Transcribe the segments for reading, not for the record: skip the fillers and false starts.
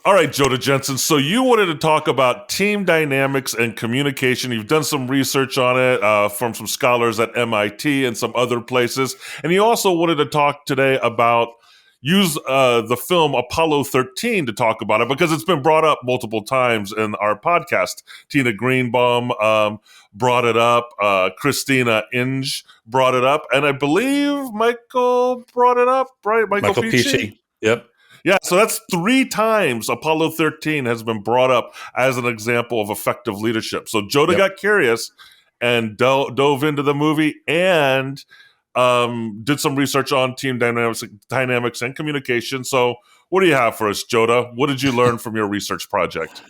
All right, Jodah Jensen. So you wanted to talk about team dynamics and communication. You've done some research on it from some scholars at MIT and some other places. And you also wanted to talk today about use the film Apollo 13 to talk about it because it's been brought up multiple times in our podcast. Tina Greenbaum brought it up. Christina Inge brought it up. And I believe Michael brought it up, right? Michael Picci? Yep. Yeah, so that's 3 times Apollo 13 has been brought up as an example of effective leadership. So Jodah got curious and dove into the movie and did some research on team dynamics and communication. So what do you have for us, Jodah? What did you learn from your research project?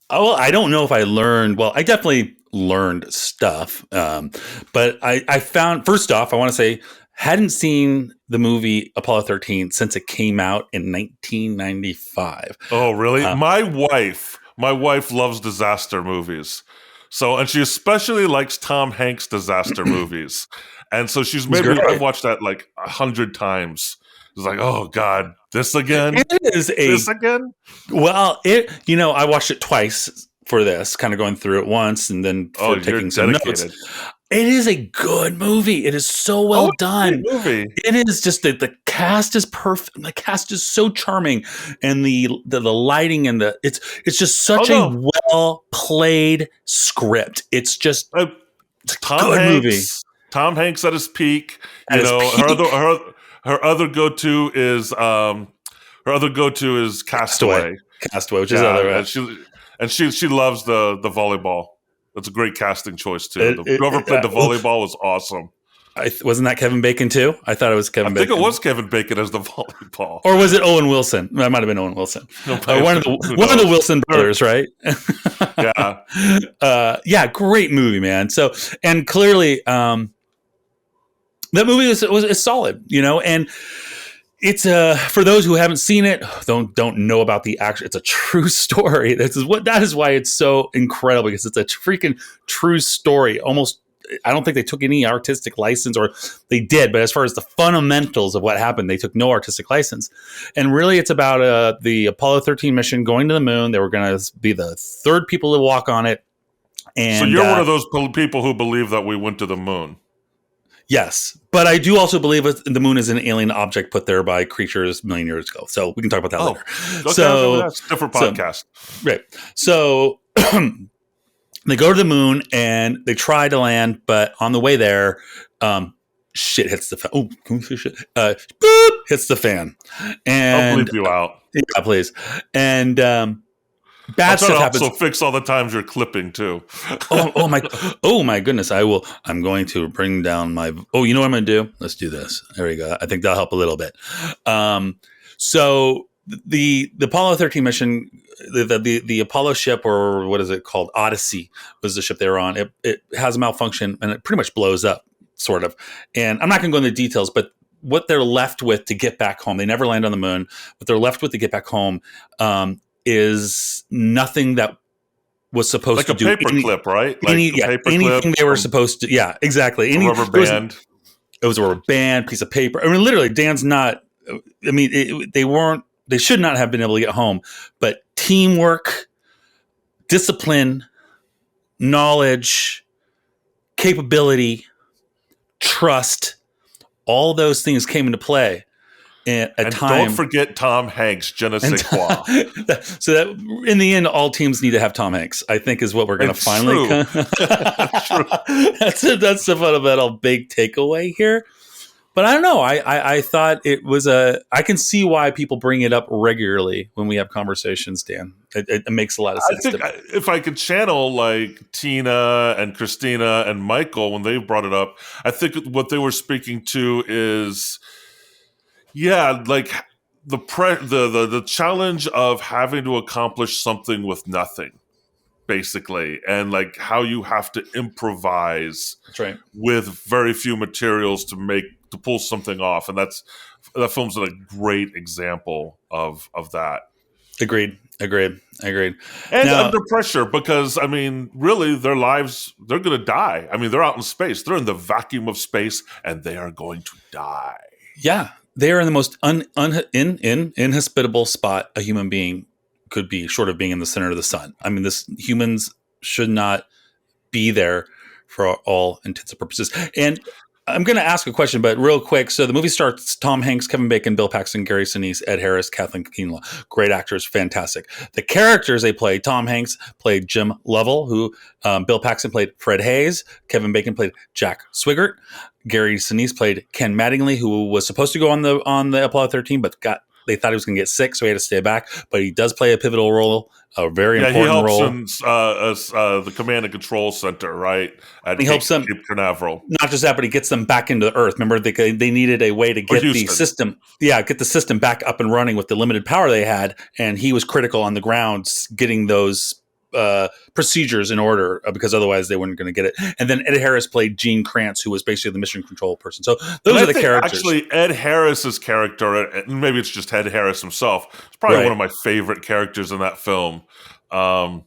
Oh, well, I don't know if I learned. Well, I definitely learned stuff. But I found, first off, I want to say, hadn't seen the movie Apollo 13 since it came out in 1995. Oh, really? My wife loves disaster movies. So, and she especially likes Tom Hanks disaster movies. And so she's made me, I've watched that like 100 times. It's like, oh God, this again? This again? Well, I watched it twice for this, kind of going through it once and then for taking some notes. It is a good movie. It is so well done. Movie. It is just that the cast is perfect. The cast is so charming, and the lighting and it's just such a well played script. It's just a good movie. Tom Hanks at his peak. Her other go-to is Castaway. Castaway, which is other. And she loves the volleyball. That's a great casting choice too. Whoever played the volleyball was awesome. Wasn't that Kevin Bacon too? I thought it was Kevin Bacon. I think it was Kevin Bacon as the volleyball. Or was it Owen Wilson? That might have been Owen Wilson. One of the Wilson brothers, right? Yeah. Great movie, man. So, and clearly, that movie is solid, and it's for those who haven't seen it, don't know about the action. It's a true story. That is why it's so incredible, because it's a freaking true story. Almost, I don't think they took any artistic license, or they did, but as far as the fundamentals of what happened, they took no artistic license. And really, it's about the Apollo 13 mission going to the moon. They were going to be the third people to walk on it. And so you're one of those people who believe that we went to the moon. Yes, but I do also believe the moon is an alien object put there by creatures a million years ago. So we can talk about that later. Okay, so that's a different podcast. Right. So they go to the moon and they try to land, but on the way there, shit hits the fan. Oh, can we see shit? Boop, hits the fan. And I'll bleep you out. Yeah, please. And bad stuff happens. So fix all the times you're clipping too. oh my goodness! I'm going to bring down my. Oh, you know what I'm going to do? Let's do this. There we go. I think that'll help a little bit. So the Apollo 13 mission, the Apollo ship, or what is it called? Odyssey was the ship they were on. It has a malfunction and it pretty much blows up, sort of. And I'm not going to go into the details, but what they're left with to get back home, they never land on the moon. What they're left with to get back home is nothing that was supposed to do. Like a paper clip, right? Anything they were supposed to. Yeah, exactly. A rubber band. It was a rubber band, piece of paper. I mean, literally, Dan's not. I mean, they weren't. They should not have been able to get home. But teamwork, discipline, knowledge, capability, trust, all those things came into play. And don't forget Tom Hanks, je ne sais quoi. So that in the end, all teams need to have Tom Hanks, I think, is what we're going to finally. That's the fundamental big takeaway here. But I don't know. I thought it was I can see why people bring it up regularly when we have conversations, Dan. It makes a lot of sense. I think if I could channel like Tina and Christina and Michael when they brought it up, I think what they were speaking to is. Yeah, like the challenge of having to accomplish something with nothing, basically, and like how you have to improvise. That's right. With very few materials to pull something off, and that film's a great example of that. Agreed. And Now, under pressure because, I mean, really, their lives, they're going to die. I mean, they're out in space. They're in the vacuum of space and they are going to die. yeah, they are in the most inhospitable spot a human being could be, short of being in the center of the sun. I mean, this humans should not be there for all intents and purposes. And I'm going to ask a question, but real quick. So the movie starts: Tom Hanks, Kevin Bacon, Bill Paxton, Gary Sinise, Ed Harris, Kathleen Keeneland. Great actors, fantastic. The characters they play: Tom Hanks played Jim Lovell, who Bill Paxton played Fred Hayes, Kevin Bacon played Jack Swigert, Gary Sinise played Ken Mattingly, who was supposed to go on the Apollo 13, but they thought he was going to get sick, so he had to stay back. But he does play a pivotal role, a very Yeah, he important helps role. in the command and control center, right? At He helps them. Cape Canaveral. Not just that, but he gets them back into the Earth. Remember, they needed a way to Or get the Houston. system, get the system back up and running with the limited power they had, and he was critical on the ground getting those procedures in order because otherwise they weren't going to get it. And then Ed Harris played Gene Kranz, who was basically the mission control person. So those are the characters. Actually, Ed Harris's character, and maybe it's just Ed Harris himself, it's probably one of my favorite characters in that film. Probably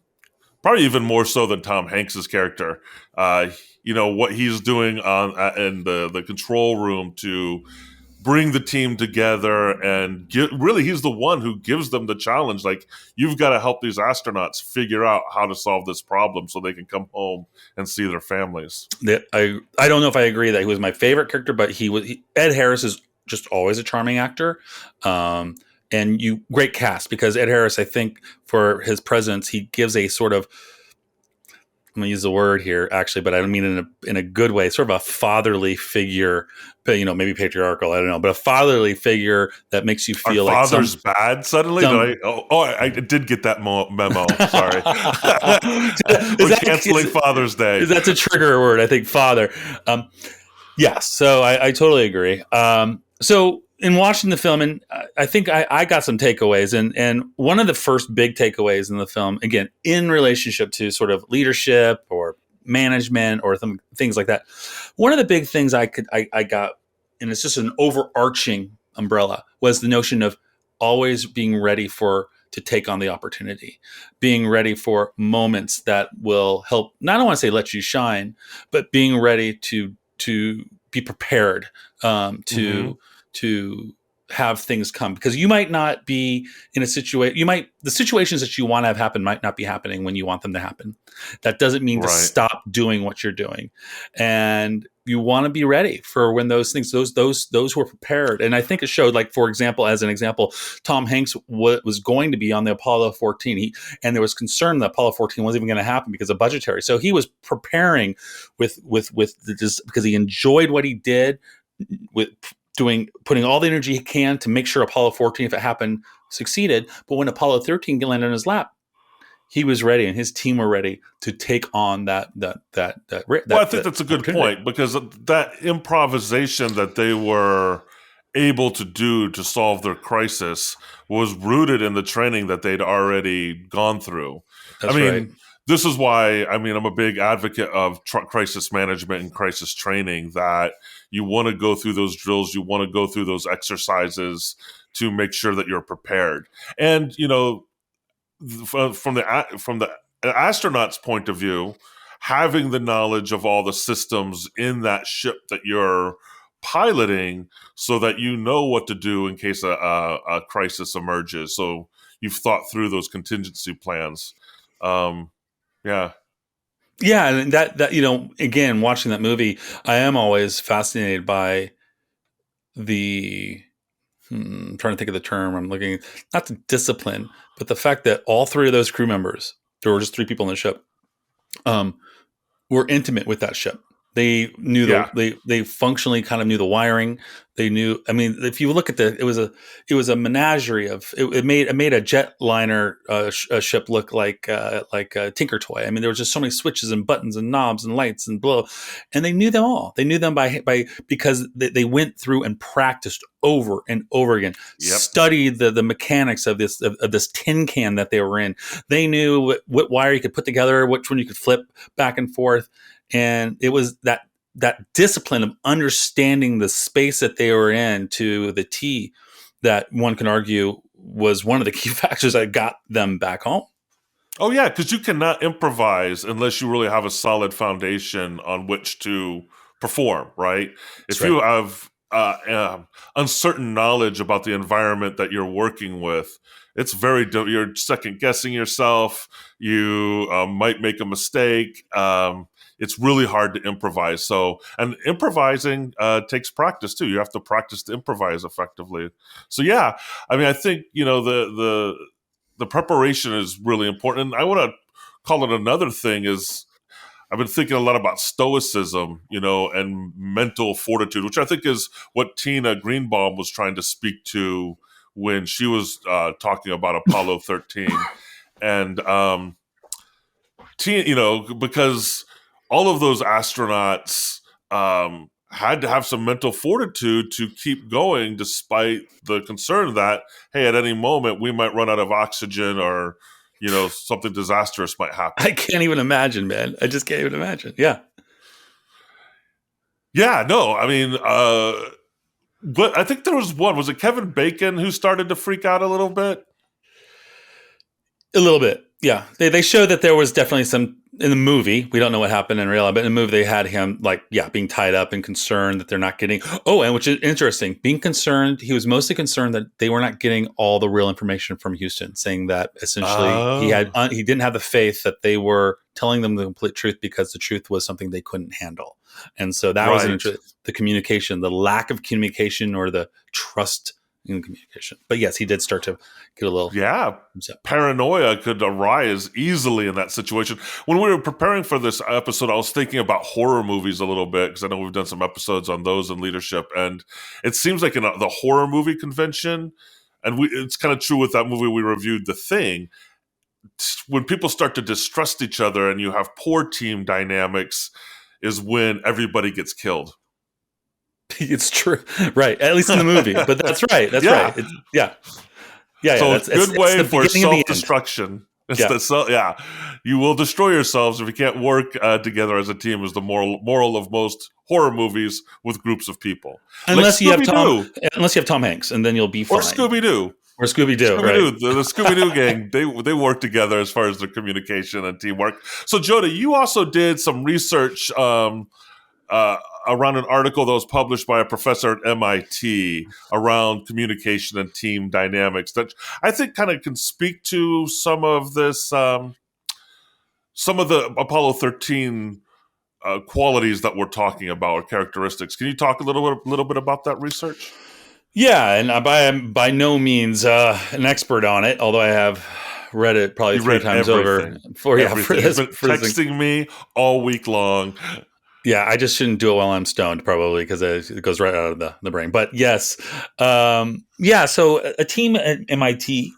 even more so than Tom Hanks's character. What he's doing in the control room to bring the team together and really he's the one who gives them the challenge. Like, you've got to help these astronauts figure out how to solve this problem so they can come home and see their families. I don't know if I agree that he was my favorite character, but Ed Harris is just always a charming actor. And great cast, because Ed Harris, I think, for his presence, he gives a sort of, I'm going to use the word here actually, but I don't mean in a good way, sort of a fatherly figure, but maybe patriarchal, I don't know, but a fatherly figure that makes you feel like father's bad suddenly. I did get that memo. Sorry. We're canceling Father's Day. That's a trigger word, I think, father. So I totally agree. So in watching the film, and I think I got some takeaways, and one of the first big takeaways in the film, again, in relationship to sort of leadership or management or things like that, one of the big things I got, and it's just an overarching umbrella, was the notion of always being ready to take on the opportunity, being ready for moments that will help, I don't want to say let you shine, but being ready to be prepared to have things come, because you might not be in a situation, the situations that you want to have happen might not be happening when you want them to happen. That doesn't mean to stop doing what you're doing, and you want to be ready for when those things, those who are prepared. And I think it showed, like, for example, Tom Hanks was going to be on the Apollo 14, and there was concern that Apollo 14 wasn't even going to happen because of budgetary. So he was preparing with because he enjoyed what he did, with putting all the energy he can to make sure Apollo 14, if it happened, succeeded. But when Apollo 13 landed on his lap, he was ready, and his team were ready to take on that. Well, I think that's a good point, because that improvisation that they were able to do to solve their crisis was rooted in the training that they'd already gone through. That's right. This is why, I'm a big advocate of crisis management and crisis training, that you want to go through those drills, you want to go through those exercises to make sure that you're prepared. And, from the astronaut's point of view, having the knowledge of all the systems in that ship that you're piloting, so that you know what to do in case a crisis emerges. So you've thought through those contingency plans. Yeah, and that again, watching that movie, I am always fascinated by I'm trying to think of the term. I'm looking, not the discipline, but the fact that all three of those crew members, there were just three people on the ship, were intimate with that ship. They knew they functionally kind of knew the wiring. They knew. I mean, if you look at it was a menagerie of. It made a jetliner a ship look like a Tinker toy. I mean, there was just so many switches and buttons and knobs and lights and blow, and they knew them all. They knew them because they went through and practiced over and over again. Yep. Studied the mechanics of this tin can that they were in. They knew what wire you could put together, which one you could flip back and forth. And it was that discipline of understanding the space that they were in to the T that one can argue was one of the key factors that got them back home. Oh yeah, because you cannot improvise unless you really have a solid foundation on which to perform, right? That's If right. you have uncertain knowledge about the environment that you're working with, it's you're second guessing yourself. You might make a mistake. It's really hard to improvise. So, and improvising takes practice too. You have to practice to improvise effectively. So, yeah, I mean, I think the preparation is really important. And I want to call it another thing is I've been thinking a lot about stoicism, and mental fortitude, which I think is what Tina Greenbaum was trying to speak to when she was talking about Apollo 13. And, because all of those astronauts had to have some mental fortitude to keep going despite the concern that, hey, at any moment we might run out of oxygen or, something disastrous might happen. I can't even imagine, man. I just can't even imagine. Yeah. Yeah, no, I mean, but I think there was it Kevin Bacon who started to freak out a little bit? A little bit. Yeah. They showed that there was definitely some in the movie. We don't know what happened in real life, but in the movie they had him being tied up and concerned that they're not getting, and which is interesting, being concerned. He was mostly concerned that they were not getting all the real information from Houston, saying that essentially he didn't have the faith that they were telling them the complete truth because the truth was something they couldn't handle. And so that was the communication, the lack of communication or the trust in communication. But yes, he did start to get a little paranoia could arise easily in that situation. When we were preparing for this episode, I was thinking about horror movies a little bit because I know we've done some episodes on those in leadership, and it seems like in the horror movie convention, and it's kind of true with that movie we reviewed, The Thing. When people start to distrust each other and you have poor team dynamics is when everybody gets killed. It's true. Right. At least in the movie. But that's right. That's right. So it's a good way for self-destruction. You will destroy yourselves if you can't work together as a team is the moral of most horror movies with groups of people. Unless you have Tom Hanks, and then you'll be fine. Or Scooby-Doo. Or Scooby-Doo, right? The Scooby-Doo gang, they work together as far as their communication and teamwork. So, Jodah, you also did some research around an article that was published by a professor at MIT around communication and team dynamics that I think kind of can speak to some of this, some of the Apollo 13 qualities that we're talking about or characteristics. Can you talk a little bit about that research? Yeah, and I'm by no means an expert on it, although I have read it probably three times over. Texting me all week long. Yeah, I just shouldn't do it while I'm stoned, probably, because it goes right out of the brain. But yes, so a team at MIT,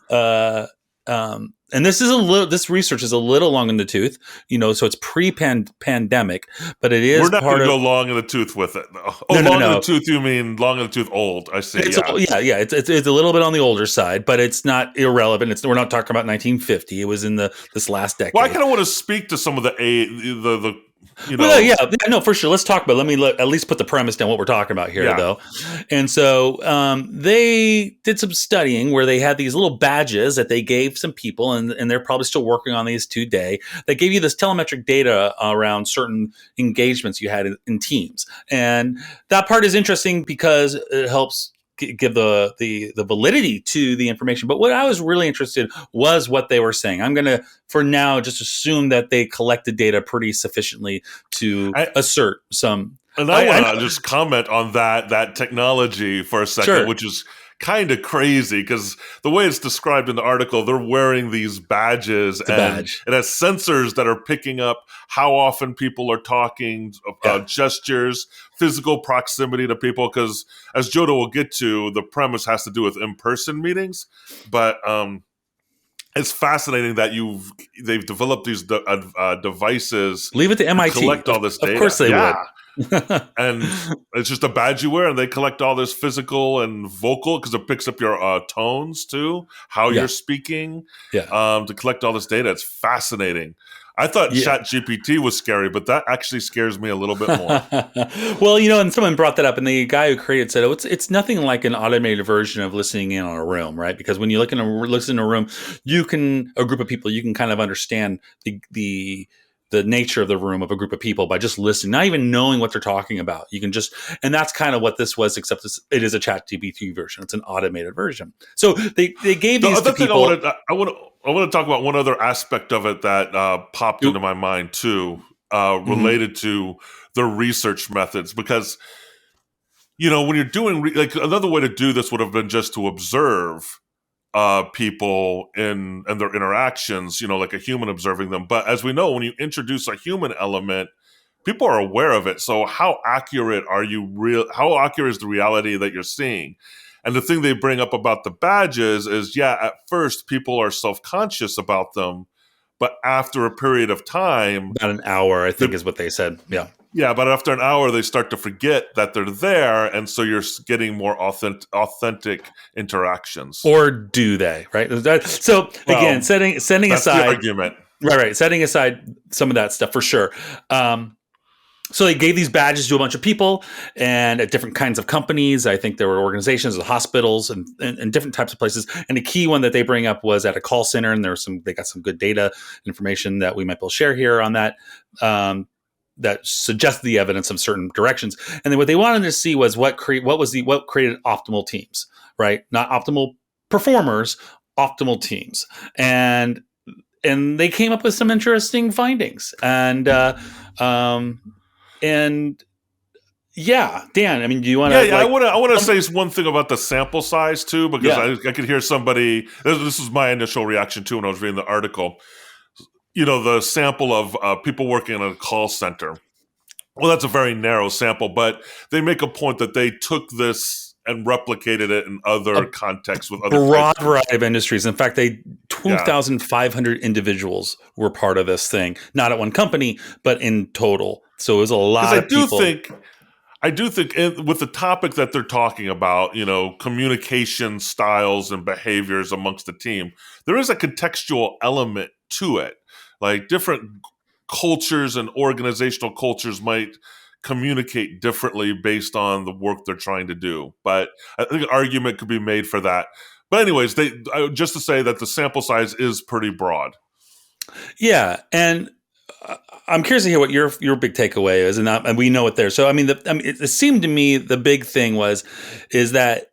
and this research is a little long in the tooth, so it's pre-pandemic, but it is. We're not going to go long in the tooth with it, though. In the tooth, you mean long in the tooth old? I see. It's a little bit on the older side, but it's not irrelevant. We're not talking about 1950. It was in this last decade. Well, I kind of want to speak to some of the. No, for sure. Let's talk about. Let me at least put the premise down what we're talking about here, though. And so they did some studying where they had these little badges that they gave some people, and they're probably still working on these today. They gave you this telemetric data around certain engagements you had in teams, and that part is interesting because it helps give the validity to the information. But what I was really interested was what they were saying. I'm going to, for now, just assume that they collected data pretty sufficiently to assert some. And I want to just comment on that technology for a second, which is kind of crazy because the way it's described in the article, they're wearing these badges and it has sensors that are picking up how often people are talking, gestures, physical proximity to people. Because as Jodah will get to, the premise has to do with in-person meetings, but it's fascinating that they've developed these devices. Leave it to MIT. Collect all this data. Of course they would. And it's just a badge you wear, and they collect all this physical and vocal because it picks up your tones too, how you're speaking. To collect all this data, it's fascinating. I thought Yeah. Chat GPT was scary, but that actually scares me a little bit more. Well, and someone brought that up, and the guy who created said, "Oh, it's nothing like an automated version of listening in on a room, right? Because when you listen in a room, a group of people, you can kind of understand the nature of the room of a group of people by just listening, not even knowing what they're talking about. You can just, and that's kind of what this was, except it is a Chat GPT version. It's an automated version. So they gave The these to other thing people. I want to talk about one other aspect of it that popped into my mind too, Mhm. related to the research methods, because when you're doing like another way to do this would have been just to observe people and their interactions, like a human observing them. But as we know, when you introduce a human element, people are aware of it. So how accurate are you how accurate is the reality that you're seeing? And the thing they bring up about the badges is, yeah, at first people are self-conscious about them, but after a period of time, About an hour, I think, the is what they said. Yeah. yeah, but after an hour, they start to forget that they're there, and so you're getting more authentic interactions. Or do they? Right. So again, Well, setting that's the aside, argument. right, setting aside some of that stuff for sure. So they gave these badges to a bunch of people and at different kinds of companies. I think there were organizations, the hospitals, and different types of places. And the key one that they bring up was at a call center, and they got some good data information that we might be able to share here on that. That suggests the evidence of certain directions. And then what they wanted to see was what created optimal teams, right? Not optimal performers, optimal teams. And they came up with some interesting findings. And yeah, Dan, I mean, do you want Yeah, to yeah. I want to um, say one thing about the sample size too, because yeah, I could hear somebody. This was my initial reaction too when I was reading the article. The sample of people working in a call center. Well, that's a very narrow sample, but they make a point that they took this and replicated it in a other contexts with other broad types of. variety of industries. In fact, Yeah, 2,500 individuals were part of this thing, not at one company, but in total. So it was a because lot of people. I do think with the topic that they're talking about, communication styles and behaviors amongst the team, there is a contextual element to it. Like different cultures and organizational cultures might communicate differently based on the work they're trying to do. But I think an argument could be made for that. But anyways, just to say that the sample size is pretty broad. Yeah, and I'm curious to hear what your big takeaway is, and we know it there. So I mean, it seemed to me the big thing is that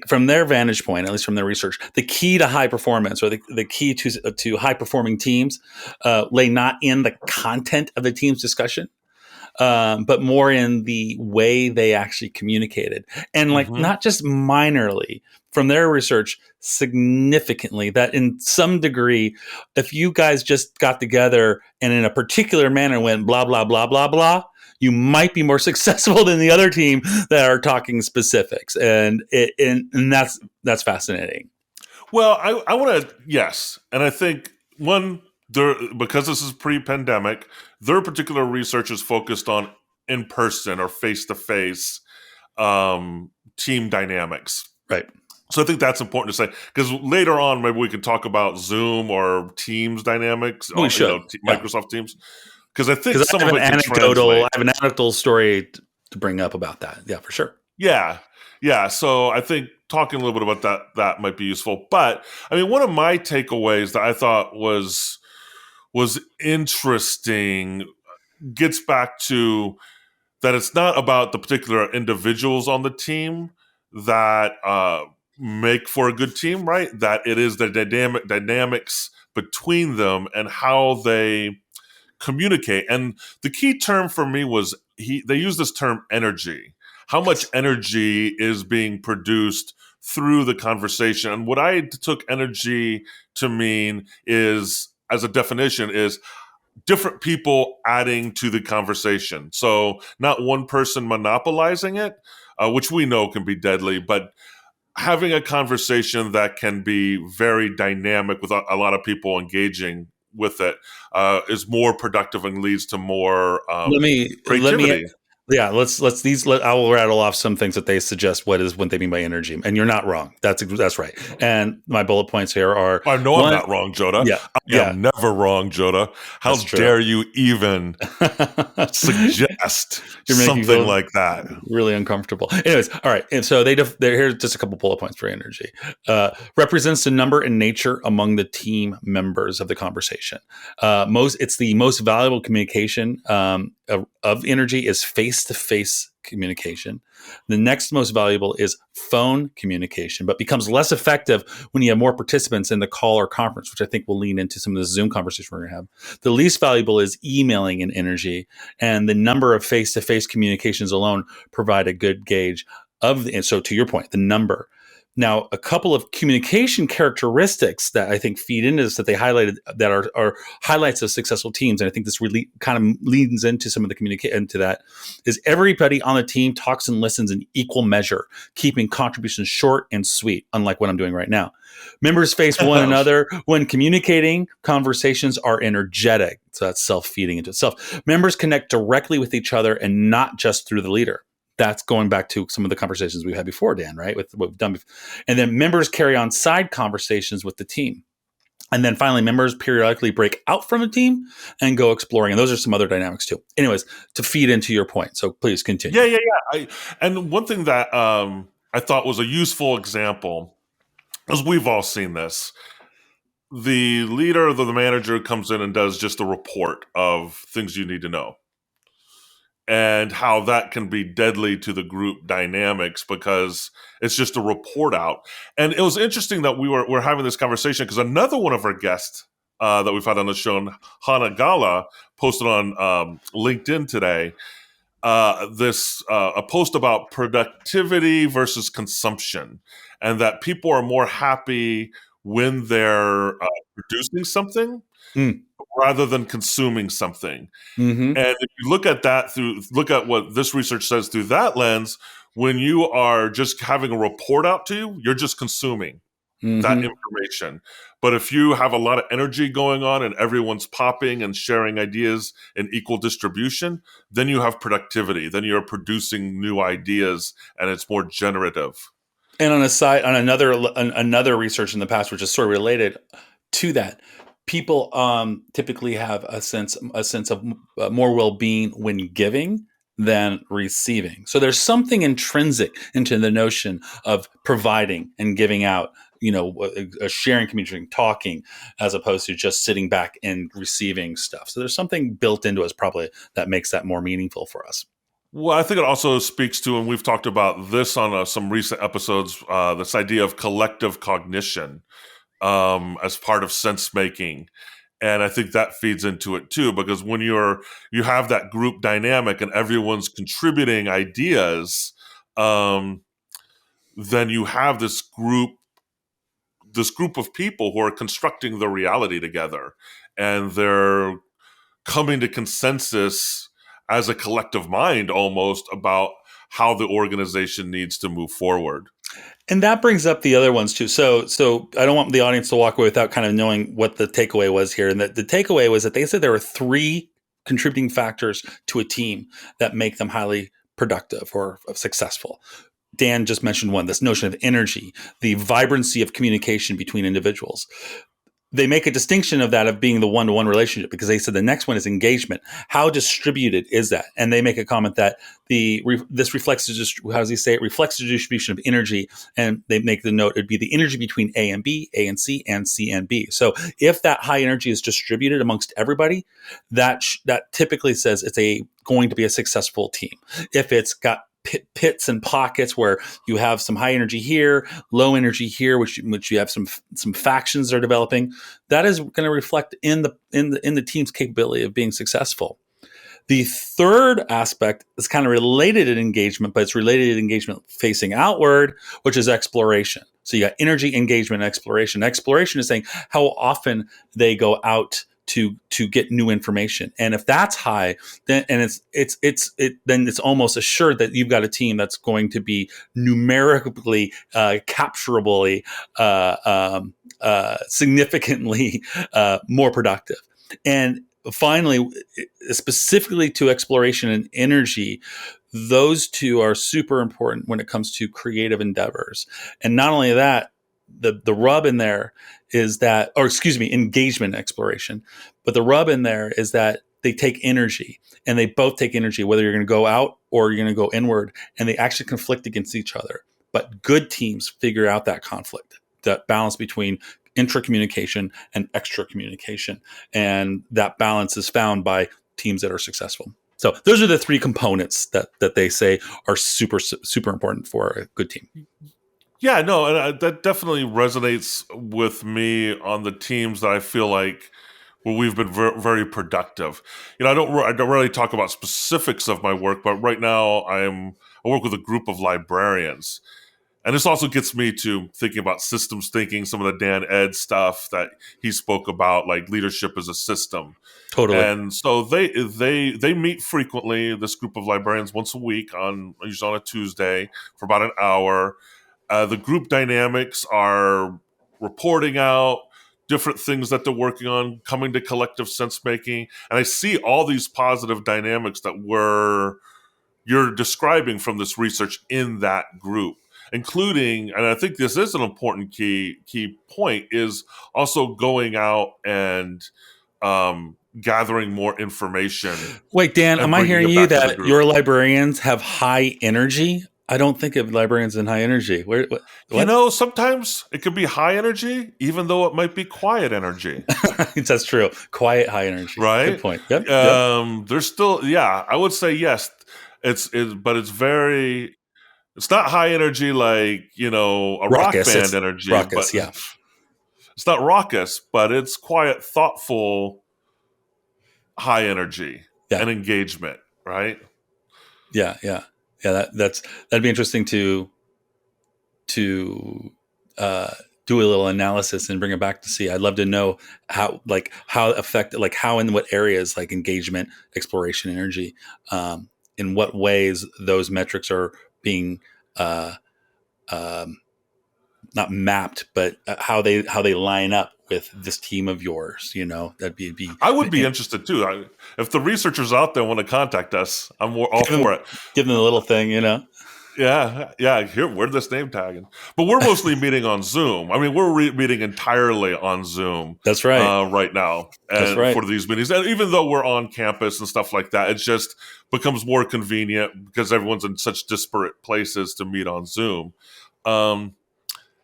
from their vantage point, at least from their research, the key to high performance or the key to high performing teams lay not in the content of the team's discussion, but more in the way they actually communicated. And like Hmm. not just minorly, from their research, significantly, that in some degree, if you guys just got together and in a particular manner went blah, blah, blah, blah, blah, you might be more successful than the other team that are talking specifics. And that's fascinating. Well, I want to, yes. And I think because this is pre-pandemic, their particular research is focused on in-person or face-to-face team dynamics. Right. So I think that's important to say, because later on maybe we can talk about Zoom or Teams dynamics, We should. Yeah. Microsoft Teams, because I think Because some of it can I translate. have an anecdotal story to bring up about that. Yeah, for sure. Yeah. Yeah. So I think talking a little bit about that might be useful. But I mean, one of my takeaways that I thought was interesting gets back to that it's not about the particular individuals on the team that make for a good team, right? That it is the dynamics between them and how they communicate. And the key term for me was they use this term energy. How much Yes. energy is being produced through the conversation? And what I took energy to mean is, as a definition, is different people adding to the conversation. So not one person monopolizing it, which we know can be deadly, but having a conversation that can be very dynamic with a lot of people engaging with it is more productive and leads to more Let me creativity. Yeah, I will rattle off some things that they suggest what they mean by energy, and you're not wrong. That's right. And my bullet points here are I know I'm one. not wrong, Joda. Yeah, I yeah, am never wrong, Joda. that's How true. dare you even suggest You're making me something feel like that? really uncomfortable. Anyways, all right. And so here's just a couple bullet points for energy. Represents the number and nature among the team members of the conversation. It's the most valuable communication of energy is face to face communication. The next most valuable is phone communication, but becomes less effective when you have more participants in the call or conference, which I think will lean into some of the Zoom conversation we're going to have. The least valuable is emailing in energy, and the number of face to face communications alone provide a good gauge and so to your point, the number. Now, a couple of communication characteristics that I think feed into this that they highlighted that are highlights of successful teams, and I think this really kind of leans into some of the communication into that, is everybody on the team talks and listens in equal measure, keeping contributions short and sweet, unlike what I'm doing right now. Members face one another when communicating. Conversations are energetic, so that's self-feeding into itself. Members connect directly with each other and not just through the leader. That's going back to some of the conversations we've had before, Dan, right? With what we've done before. And then members carry on side conversations with the team. And then finally, members periodically break out from a team and go exploring. And those are some other dynamics too. Anyways, to feed into your point. So please continue. Yeah. And one thing that I thought was a useful example, as we've all seen this, the leader, the manager comes in and does just a report of things you need to know, and how that can be deadly to the group dynamics because it's just a report out. And it was interesting that we're having this conversation because another one of our guests that we've had on the show, Hannah Gala, posted on LinkedIn today a post about productivity versus consumption, and that people are more happy when they're producing something Mm. rather than consuming something. Mm-hmm. And if you look at what this research says through that lens, when you are just having a report out to you, you're just consuming that Mm-hmm. information. But if you have a lot of energy going on and everyone's popping and sharing ideas in equal distribution, then you have productivity. Then you're producing new ideas and it's more generative. And on another research in the past, which is sort of related to that, people typically have a sense of more well-being when giving than receiving. So there's something intrinsic into the notion of providing and giving out, sharing, communicating, talking, as opposed to just sitting back and receiving stuff. So there's something built into us probably that makes that more meaningful for us. Well, I think it also speaks to, and we've talked about this on some recent episodes, this idea of collective cognition as part of sense making. And I think that feeds into it too, because when you have that group dynamic and everyone's contributing ideas, then you have this group of people who are constructing the reality together, and they're coming to consensus as a collective mind almost about how the organization needs to move forward. And that brings up the other ones too. So I don't want the audience to walk away without kind of knowing what the takeaway was here. And the takeaway was that they said there were 3 contributing factors to a team that make them highly productive or successful. Dan just mentioned one, this notion of energy, the vibrancy of communication between individuals. They make a distinction of that of being the one-to-one relationship because they said the next one is engagement. How distributed is that? And they make a comment that this reflects how does he say it? Reflects the distribution of energy, and they make the note it'd be the energy between A and B, A and C and B. So if that high energy is distributed amongst everybody, that typically says it's going to be a successful team. If it's got pits and pockets where you have some high energy here, low energy here, which you have some factions that are developing, that is going to reflect in the team's capability of being successful. The third aspect is kind of related to engagement, but it's related to engagement facing outward, which is exploration. So you got energy, engagement, and exploration. Exploration is saying how often they go out to get new information, and if that's high, then it's almost assured that you've got a team that's going to be numerically, capturably, significantly more productive. And finally, specifically to exploration and energy, those two are super important when it comes to creative endeavors. And not only that, the rub in there is that, or excuse me, engagement exploration. But the rub in there is that they take energy, and they both take energy, whether you're going to go out or you're going to go inward, and they actually conflict against each other. But good teams figure out that conflict, that balance between intra-communication and extra-communication. And that balance is found by teams that are successful. So those are the three components that they say are super, super important for a good team. Yeah, no, and that definitely resonates with me on the teams that I feel like where we've been very productive. I don't really talk about specifics of my work, but right now I work with a group of librarians. And this also gets me to thinking about systems thinking, some of the Dan Ed stuff that he spoke about, like leadership as a system. Totally. And so they meet frequently, this group of librarians, once a week, usually on a Tuesday for about an hour. The group dynamics are reporting out different things that they're working on, coming to collective sense making. And I see all these positive dynamics that you're describing from this research in that group, including, and I think this is an important key point, is also going out and gathering more information. Wait, Dan, am I bringing hearing it you back to the that group. your librarians have high energy? I don't think of librarians in high energy. What? Sometimes it could be high energy, even though it might be quiet energy. That's true. Quiet, high energy. Right? Good point. Yep. There's still, I would say yes. But it's not high energy like, a rock Raucous. band It's energy, raucous, but yeah. it's not raucous, but it's quiet, thoughtful, high energy Yeah. and engagement, right? Yeah. That'd be interesting to do a little analysis and bring it back to see. I'd love to know how affected, like how in what areas, like engagement, exploration, energy, in what ways those metrics are being not mapped, but how they line up with this team of yours. That'd be. I would be interested too. If the researchers out there want to contact us, I'm all for it. Give them the little thing, Yeah. Here, where'd this name tagging? But we're mostly meeting on Zoom. I mean, we're meeting entirely on Zoom. That's right. Right now, and That's right. for these meetings, and even though we're on campus and stuff like that, it just becomes more convenient because everyone's in such disparate places to meet on Zoom.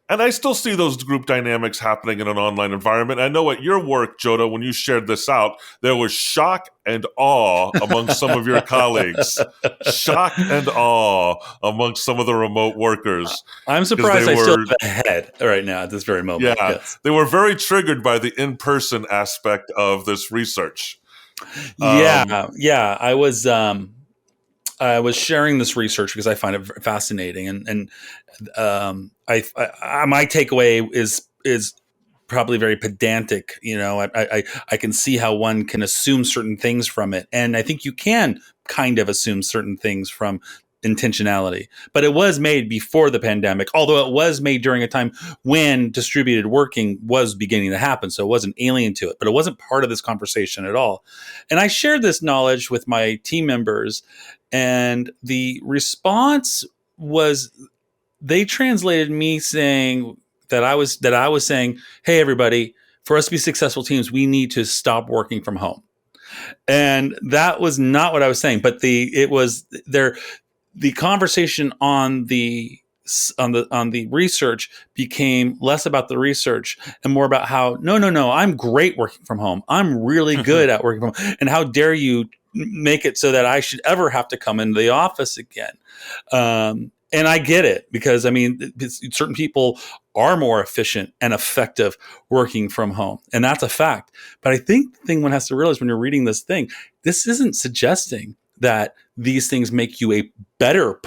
And I still see those group dynamics happening in an online environment. I know at your work, Jodah, when you shared this out, there was shock and awe among some of your colleagues. Shock and awe amongst some of the remote workers. I'm surprised I still have a head right now at this very moment. Yeah, yes. They were very triggered by the in-person aspect of this research. I was sharing this research because I find it fascinating, and my takeaway is probably very pedantic. I can see how one can assume certain things from it, and I think you can kind of assume certain things from intentionality. But it was made before the pandemic, although it was made during a time when distributed working was beginning to happen, so it wasn't alien to it. But it wasn't part of this conversation at all. And I shared this knowledge with my team members, and the response was they translated me saying that I was saying, hey, everybody, for us to be successful teams, we need to stop working from home. And that was not what I was saying, but the conversation on the research became less about the research and more about how, no, I'm great working from home. I'm really good at working from home. And how dare you make it so that I should ever have to come into the office again? And I get it, because certain people are more efficient and effective working from home, and that's a fact. But I think the thing one has to realize when you're reading this thing, this isn't suggesting that these things make you a better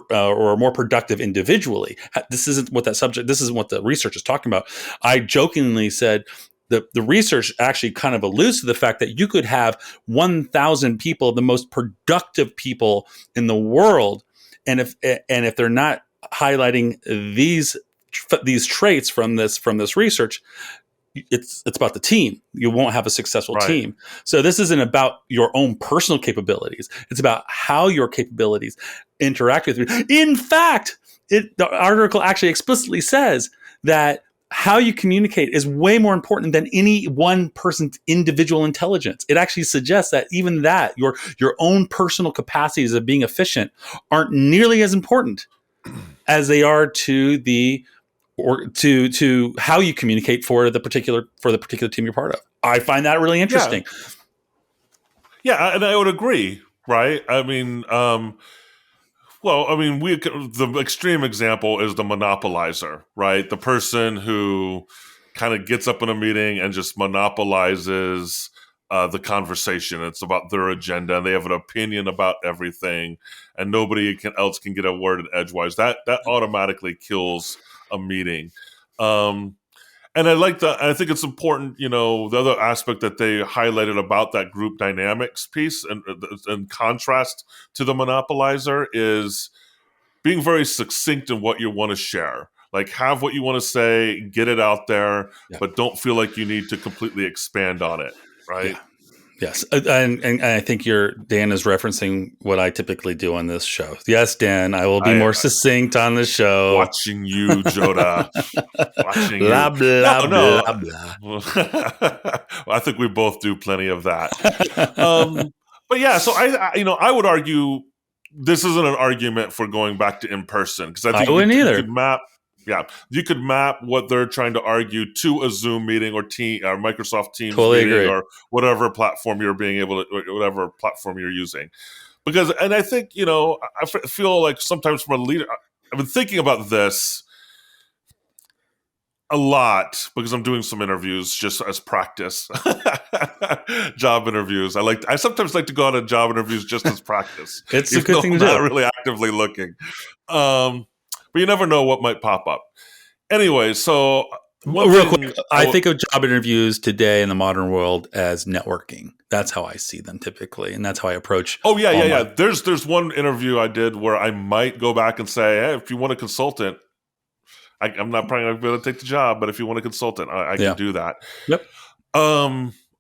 or more productive individually. This isn't what this isn't what the research is talking about. I jokingly said the research actually kind of alludes to the fact that you could have 1,000 people, the most productive people in the world, and if they're not highlighting these traits from this research, it's about the team. You won't have a successful Right. team. So this isn't about your own personal capabilities. It's about how your capabilities interact with you. In fact, the article actually explicitly says that how you communicate is way more important than any one person's individual intelligence. It actually suggests that even that your own personal capacities of being efficient aren't nearly as important as they are to the or to how you communicate for the particular team you're part of. I find that really Yeah. interesting. Yeah, and I would agree, right? I mean, the extreme example is the monopolizer, right? The person who kind of gets up in a meeting and just monopolizes the conversation. It's about their agenda, and they have an opinion about everything, and nobody else can get a word in edgewise. That automatically kills a meeting. And I think it's important, the other aspect that they highlighted about that group dynamics piece, and in contrast to the monopolizer, is being very succinct in what you want to share. Like, have what you want to say, get it out there, Yeah. but don't feel like you need to completely expand on it, right? Yeah. Yes, and I think Dan is referencing what I typically do on this show. Yes, Dan, I will be more succinct on the show. Watching you, Jodah. Watching blah, you. Blah, No. blah, blah. Well, I think we both do plenty of that. But yeah, so I would argue this isn't an argument for going back to in person, because I think wouldn't either. you could map what they're trying to argue to a Zoom meeting or Microsoft Teams Totally meeting agree. or whatever platform whatever platform you're using. And I think, I feel like sometimes from a leader, I've been thinking about this a lot because I'm doing some interviews just as practice. Job interviews. I sometimes like to go out on job interviews just as practice. It's a good thing to do. I'm not really actively looking. But you never know what might pop up. Anyway, so real quick, I think of job interviews today in the modern world as networking. That's how I see them typically, and that's how I approach. Oh yeah. There's one interview I did where I might go back and say, hey, if you want a consultant, I'm not probably going to be able to take the job, but if you want a consultant, I can do that. Yep.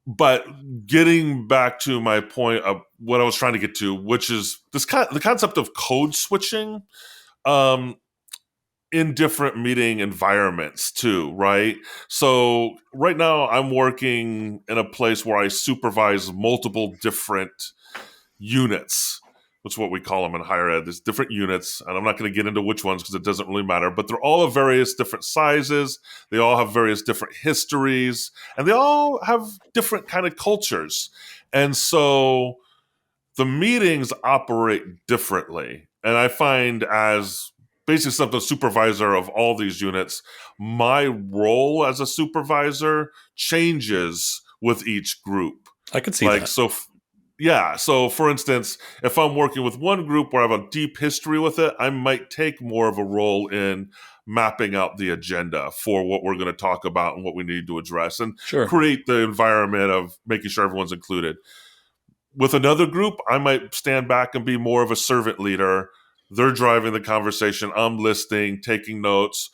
But getting back to my point of what I was trying to get to, which is the concept of code switching, in different meeting environments too, right? So right now I'm working in a place where I supervise multiple different units. That's what we call them in higher ed. There's different units, and I'm not going to get into which ones because it doesn't really matter, but they're all of various different sizes. They all have various different histories, and they all have different kind of cultures. And so the meetings operate differently. And I find, as basically the supervisor of all these units, my role as a supervisor changes with each group. I could see that. So for instance, if I'm working with one group where I have a deep history with it, I might take more of a role in mapping out the agenda for what we're going to talk about and what we need to address, and create the environment of making sure everyone's included. With another group, I might stand back and be more of a servant leader. They're driving the conversation. I'm listening, taking notes,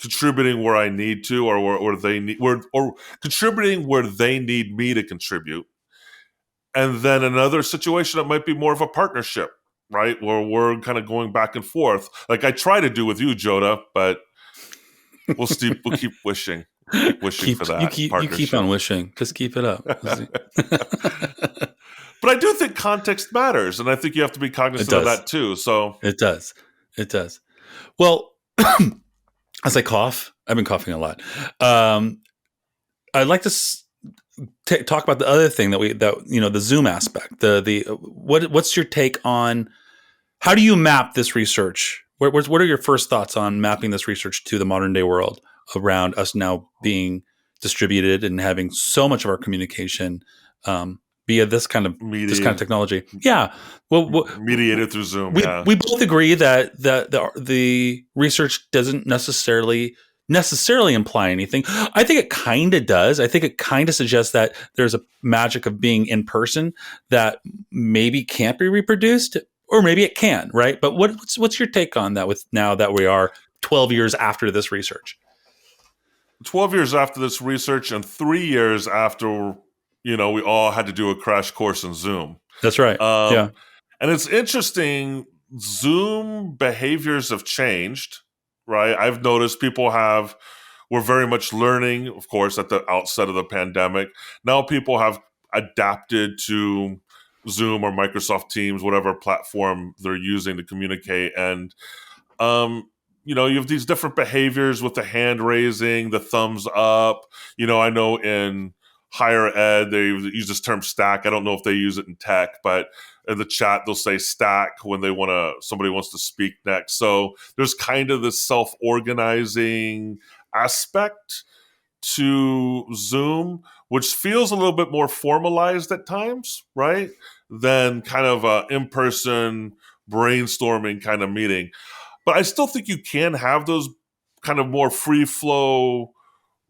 contributing where I need to, or contributing where they need me to contribute. And then another situation, it might be more of a partnership, right? Where we're kind of going back and forth. Like I try to do with you, Jodah, but we'll keep wishing. For that. You keep on wishing. Just keep it up. But I do think context matters, and I think you have to be cognizant of that too. So it does. Well, as I cough, I've been coughing a lot. I'd like to talk about the other thing the Zoom aspect. What's your take on how do you map this research? What are your first thoughts on mapping this research to the modern day world around us now being distributed and having so much of our communication via this kind of technology? Yeah, well, mediated through Zoom. We both agree that the research doesn't necessarily imply anything. I think it kind of does. I think it kind of suggests that there's a magic of being in person that maybe can't be reproduced, or maybe it can, right? But what's your take on that? With now that we are 12 years after this research. 12 years after this research and 3 years after, we all had to do a crash course in Zoom. That's right. Yeah. Um, and it's interesting, Zoom behaviors have changed, right? I've noticed we're very much learning, of course, at the outset of the pandemic. Now people have adapted to Zoom or Microsoft Teams, whatever platform they're using to communicate. And you have these different behaviors with the hand raising, the thumbs up. I know in higher ed they use this term stack. I don't know if they use it in tech, but in the chat they'll say stack when somebody wants to speak next. So there's kind of this self-organizing aspect to Zoom, which feels a little bit more formalized at times, right? Than kind of a in-person brainstorming kind of meeting. But I still think you can have those kind of more free flow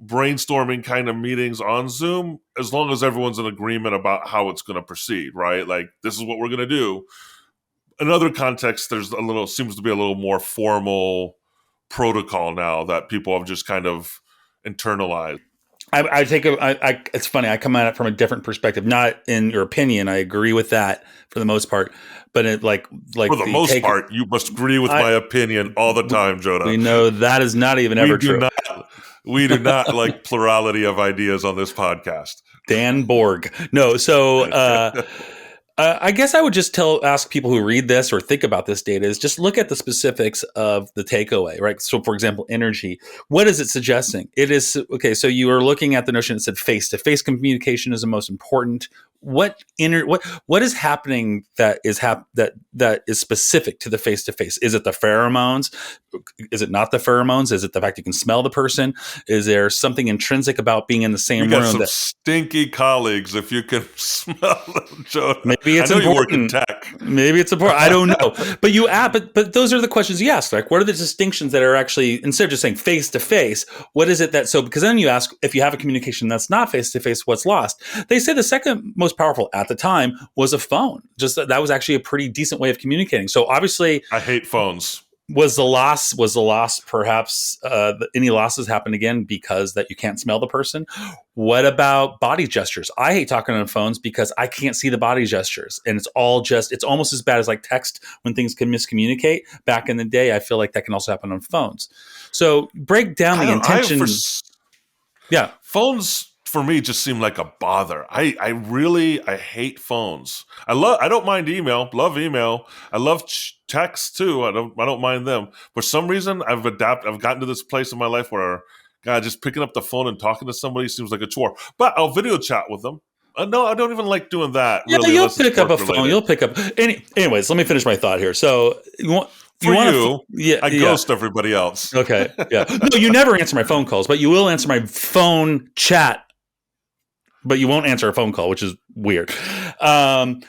brainstorming kind of meetings on Zoom as long as everyone's in agreement about how it's going to proceed, right? Like, this is what we're going to do. In other contexts, seems to be a little more formal protocol now that people have just kind of internalized. It's funny. I come at it from a different perspective. Not in your opinion. I agree with that for the most part, but like for the most part, you must agree with my opinion all the time, Jodah. We know that is not even ever true. We do not like plurality of ideas on this podcast. Dan Borg. No. So, I guess I would just ask people who read this or think about this data is just look at the specifics of the takeaway, right? So, for example, energy. What is it suggesting? It is okay. So you are looking at the notion that said face-to-face communication is the most important. What is happening that is specific to the face-to-face? Is it the pheromones? Is it not the pheromones? Is it the fact you can smell the person? Is there something intrinsic about being in the same room? You got some stinky colleagues if you can smell them, Jodah. Maybe it's important. You work in tech. Maybe it's important. I don't know. But those are the questions you ask. Like, what are the distinctions that are actually, instead of just saying face to face, what is it because then you ask, if you have a communication that's not face to face, what's lost? They say the second most powerful at the time was a phone. Just that was actually a pretty decent way of communicating. So obviously, I hate phones. Was the loss perhaps any losses happen again because that you can't smell the person? What about body gestures? I hate talking on phones because I can't see the body gestures, and it's almost as bad as like text when things can miscommunicate. Back in the day, I feel like that can also happen on phones. So break down the intention. Phones for me just seem like a bother. I hate phones. I don't mind email. Love email. I love text too. I don't mind them. For some reason, I've gotten to this place in my life where, God, just picking up the phone and talking to somebody seems like a chore. But I'll video chat with them. No, I don't even like doing that. Yeah, really, you'll pick up a phone. You'll pick up. Anyways, let me finish my thought here. So I ghost everybody else. Okay. Yeah. No, you never answer my phone calls, but you will answer my phone chat. But you won't answer a phone call, which is weird. So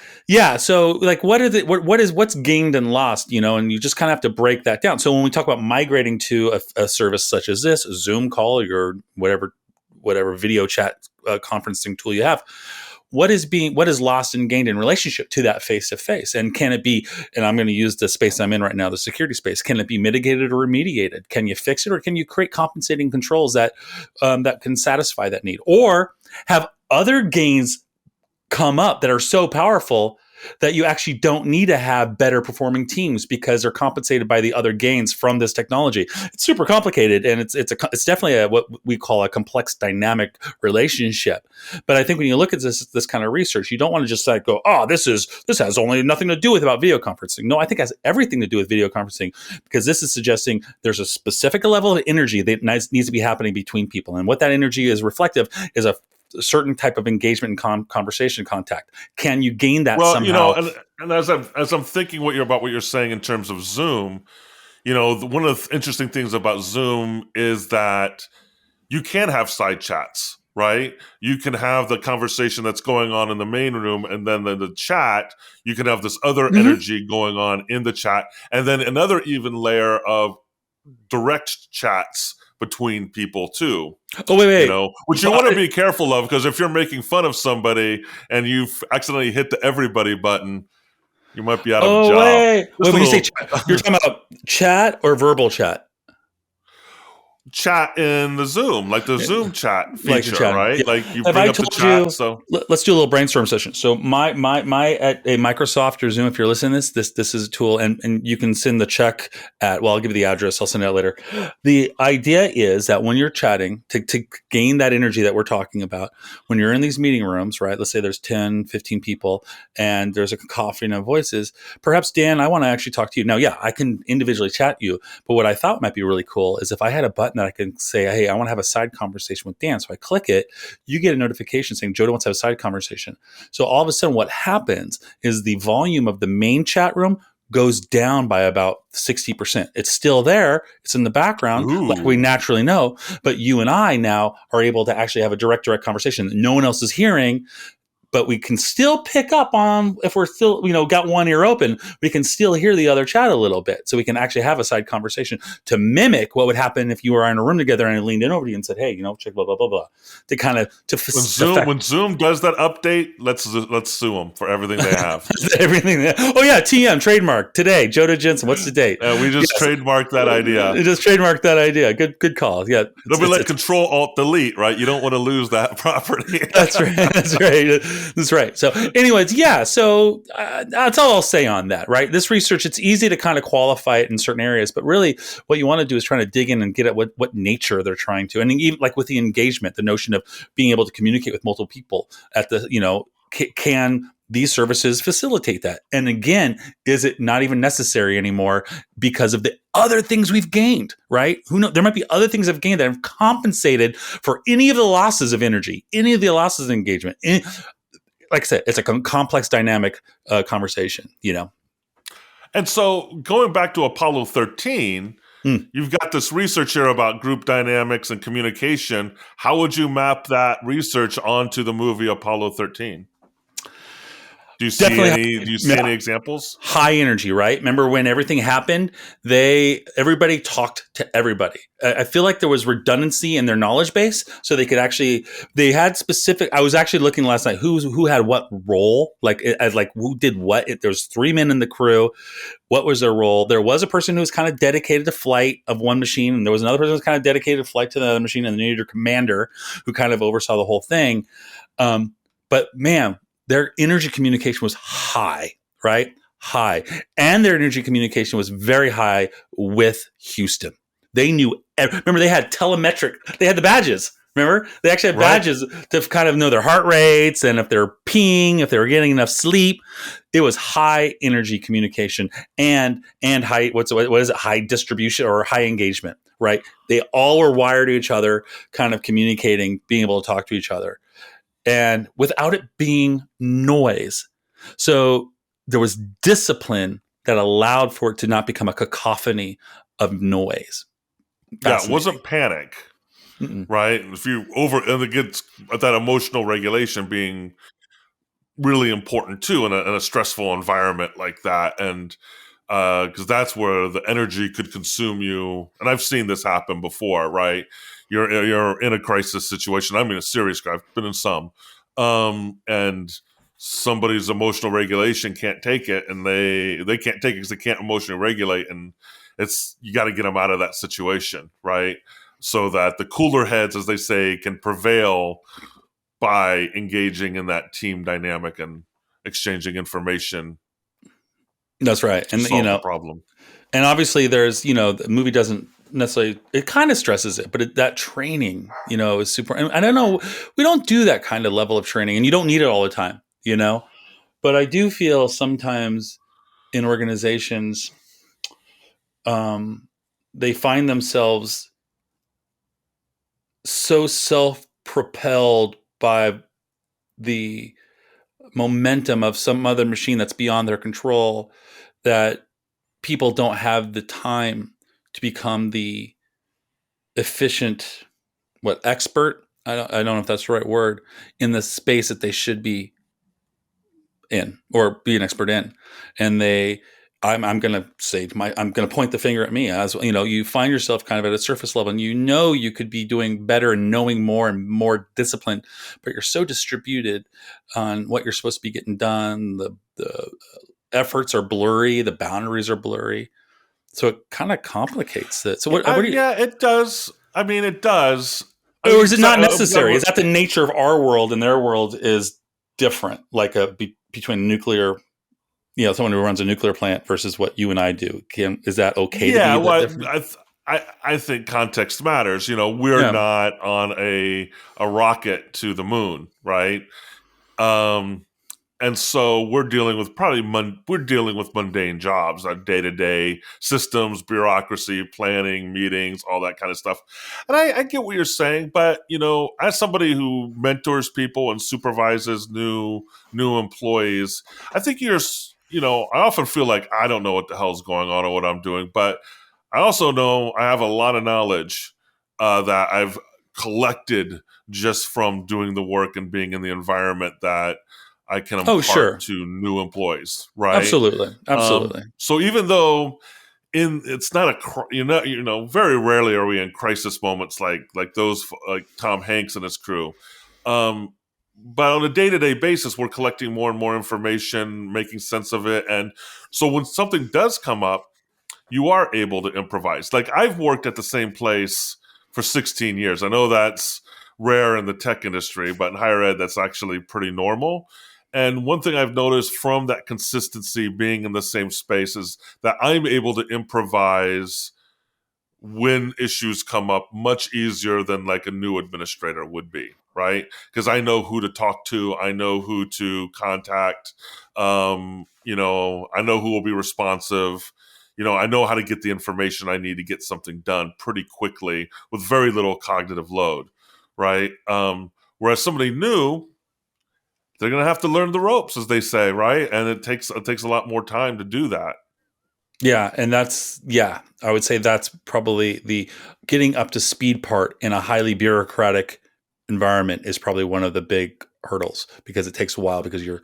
like, what's gained and lost, and you just kind of have to break that down. So when we talk about migrating to a service such as this, a Zoom call, or your whatever video chat conferencing tool you have, what is lost and gained in relationship to that face-to-face? And can it be, and I'm going to use the space I'm in right now, the security space, can it be mitigated or remediated? Can you fix it, or can you create compensating controls that can satisfy that need? Or have other gains come up that are so powerful that you actually don't need to have better performing teams because they're compensated by the other gains from this technology. It's super complicated, and it's definitely what we call a complex dynamic relationship. But I think when you look at this kind of research, you don't want to just like go, oh, this has only nothing to do with about video conferencing. No, I think it has everything to do with video conferencing, because this is suggesting there's a specific level of energy that needs to be happening between people, and what that energy is reflective is a certain type of engagement and conversation contact. Can you gain that somehow? And as I'm thinking about what you're saying in terms of Zoom, one of the interesting things about Zoom is that you can have side chats, right? You can have the conversation that's going on in the main room, and then in the chat, you can have this other energy going on in the chat, and then another even layer of direct chats between people too. Oh, wait. Which you want to be careful of, because if you're making fun of somebody and you've accidentally hit the everybody button, you might be out of a job. Wait, when you say chat, you're talking about chat or verbal chat? chat in the Zoom, like the Zoom chat Like you're feature, chatting. right? Yeah. Like you Have bring I up the told chat. you? So Let's do a little brainstorm session. So my at a Microsoft or Zoom, if you're listening to this is a tool, and you can send the check at. Well, I'll give you the address. I'll send it out later. The idea is that when you're chatting to gain that energy that we're talking about, when you're in these meeting rooms, right? Let's say there's 10, 15 people, and there's a cacophony of voices. Perhaps Dan, I want to actually talk to you now. Yeah, I can individually chat you, but what I thought might be really cool is if I had a button that I can say, hey, I want to have a side conversation with Dan. So I click it, you get a notification saying Jodah wants to have a side conversation. So all of a sudden what happens is the volume of the main chat room goes down by about 60%. It's still there. It's in the background, like we ooh. naturally know. But you and I now are able to actually have a direct conversation that no one else is hearing, but we can still pick up on if we're still, got one ear open, we can still hear the other chat a little bit. So we can actually have a side conversation to mimic what would happen if you were in a room together and I leaned in over to you and said, hey, check blah, blah, blah, blah, to kind of, to affect When Zoom does that update, let's sue them for everything they have. everything. Oh yeah. TM trademark today. Jodah Jensen. What's the date? We just Yes. trademarked that idea. Just trademark that idea. Good call. Yeah. It'll be like Control Alt Delete, right? You don't want to lose that property. That's right. That's right. That's right. So, anyways, yeah. So that's all I'll say on that. Right. This research, it's easy to kind of qualify it in certain areas, but really, what you want to do is trying to dig in and get at what nature they're trying to, and even like with the engagement, the notion of being able to communicate with multiple people at the, can these services facilitate that? And again, is it not even necessary anymore because of the other things we've gained, right? Who knows? There might be other things I've gained that have compensated for any of the losses of energy, any of the losses of engagement. Like I said, it's a complex, dynamic conversation, And so going back to Apollo 13, Mm. you've got this research here about group dynamics and communication. How would you map that research onto the movie Apollo 13? Do you see any examples? High energy, right? Remember when everything happened, everybody talked to everybody. I feel like there was redundancy in their knowledge base, so they had specific. I was actually looking last night who had what role, like who did what. There was 3 men in the crew. What was their role? There was a person who was kind of dedicated to flight of one machine, and there was another person who was kind of dedicated to flight to the other machine, and then you needed a commander who kind of oversaw the whole thing. But man, their energy communication was high, right? High. And their energy communication was very high with Houston. They knew, remember, they had telemetric, they had the badges. Remember, they actually had badges to kind of know their heart rates and if they're peeing, if they were getting enough sleep. It was high energy communication and high, what is it? High distribution or high engagement, right? They all were wired to each other, kind of communicating, being able to talk to each other. And without it being noise. So there was discipline that allowed for it to not become a cacophony of noise. Yeah, it wasn't panic, right? If you and it gets at that emotional regulation being really important too in a stressful environment like that. And because that's where the energy could consume you. And I've seen this happen before, right? You're in a crisis situation. I mean, a serious. I've been in some, and somebody's emotional regulation can't take it, and they can't take it because they can't emotionally regulate, and you got to get them out of that situation, right? So that the cooler heads, as they say, can prevail by engaging in that team dynamic and exchanging information. That's right, and solve the problem. And obviously, there's the movie doesn't necessarily, it kind of stresses it, but that training is super. And I don't know, we don't do that kind of level of training, and you don't need it all the time, But I do feel sometimes in organizations, they find themselves so self-propelled by the momentum of some other machine that's beyond their control that people don't have the time to become the efficient, expert? I don't know if that's the right word, in the space that they should be in or be an expert in. And I'm going to say I'm going to point the finger at me as, you find yourself kind of at a surface level and you could be doing better and knowing more and more discipline, but you're so distributed on what you're supposed to be getting done. The efforts are blurry. The boundaries are blurry. So it kind of complicates it. So what do you? Yeah, it does. I mean, it does. I Or mean, is it not necessary? Is that the nature of our world, and their world is different? Like between nuclear, someone who runs a nuclear plant versus what you and I do. Is that okay to yeah, be that well, different? I think context matters. We're Yeah. not on a rocket to the moon, right? Um, and so we're dealing with mundane jobs, day to day systems, bureaucracy, planning, meetings, all that kind of stuff. And I get what you're saying, but as somebody who mentors people and supervises new employees, I think I often feel like I don't know what the hell's going on or what I'm doing, but I also know I have a lot of knowledge that I've collected just from doing the work and being in the environment that I can Oh, impart sure. to new employees, right? Absolutely. Absolutely. So even though it's not very rarely are we in crisis moments like those like Tom Hanks and his crew. Um, but on a day-to-day basis, we're collecting more and more information, making sense of it, and so when something does come up, you are able to improvise. Like I've worked at the same place for 16 years. I know that's rare in the tech industry, but in higher ed, that's actually pretty normal. And one thing I've noticed from that consistency being in the same space is that I'm able to improvise when issues come up much easier than like a new administrator would be, right? Because I know who to talk to, I know who to contact, I know who will be responsive. I know how to get the information I need to get something done pretty quickly with very little cognitive load, right? Whereas somebody new, they're going to have to learn the ropes, as they say, right? And it takes a lot more time to do that. Yeah, and I would say that's probably the getting up to speed part in a highly bureaucratic environment is probably one of the big hurdles because it takes a while because you're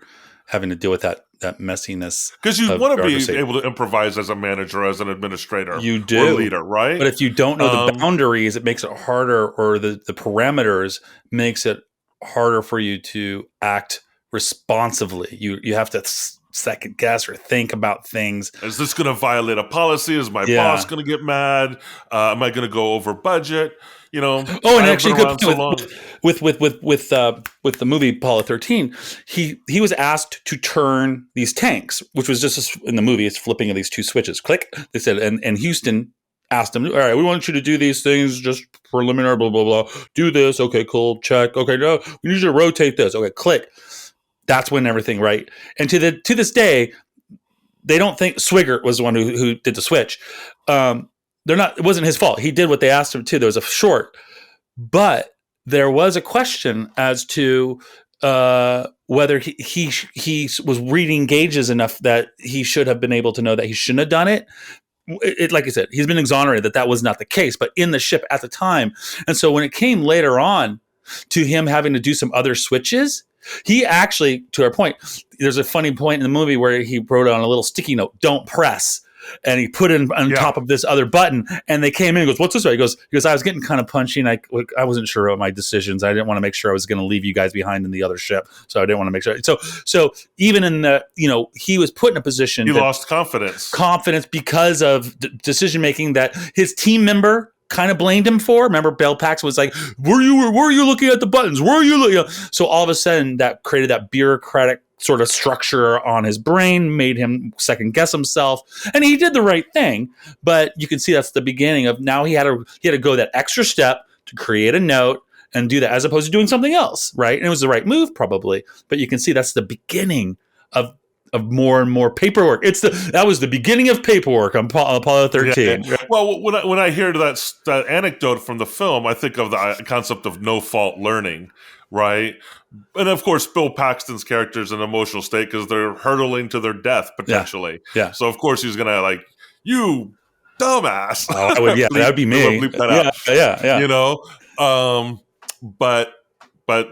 having to deal with that messiness. Because you Of want to be bureaucracy. able to improvise as a manager, as an administrator, You or do. leader, right? But if you don't know the boundaries, it makes it harder, or the parameters makes it harder for you to act responsively. You have to second guess or think about things. Is this going to violate a policy? Is my boss Yeah. going to get mad? Am I going to go over budget? Oh, and I've been actually, good around so point long. with the movie Apollo 13. He was asked to turn these tanks, which was just in the movie. It's flipping of these two switches. Click. They said, and Houston asked him, "All right, we want you to do these things, just preliminary, blah blah blah. Do this. Okay, cool. Check. Okay, no, we need you to rotate this. Okay, click." That's when everything right. And to this day, they don't think Swigert was the one who did the switch. They're not. It wasn't his fault. He did what they asked him to. There was a short, but there was a question as to whether he was reading gauges enough that he should have been able to know that he shouldn't have done it. Like I said, he's been exonerated that was not the case, but in the ship at the time. And so when it came later on to him having to do some other switches, he actually, to our point, there's a funny point in the movie where he wrote on a little sticky note, "Don't press." And he put it on top of this other button, and they came in and goes, "What's this way?" He goes, "I was getting kind of punchy, and I wasn't sure about my decisions. I didn't want to make sure I was going to leave you guys behind in the other ship. So I didn't want to make sure." So even in the, he was put in a position. He lost confidence because of decision making that his team member kind of blamed him for. Remember, Bill Paxton was like, were you looking at the buttons? Were you looking? So all of a sudden that created that bureaucratic sort of structure on his brain, made him second guess himself. And he did the right thing, but you can see that's the beginning of now he had to go that extra step to create a note and do that as opposed to doing something else. Right. And it was the right move probably, but you can see that's the beginning of more and more paperwork. That was the beginning of paperwork on Apollo 13. Yeah. Well, when I hear that anecdote from the film, I think of the concept of no fault learning, right? And of course, Bill Paxton's character is in an emotional state because they're hurtling to their death potentially. Yeah. So of course he's gonna like, "You dumbass." Oh, that would be me. Bleep that out. Yeah. But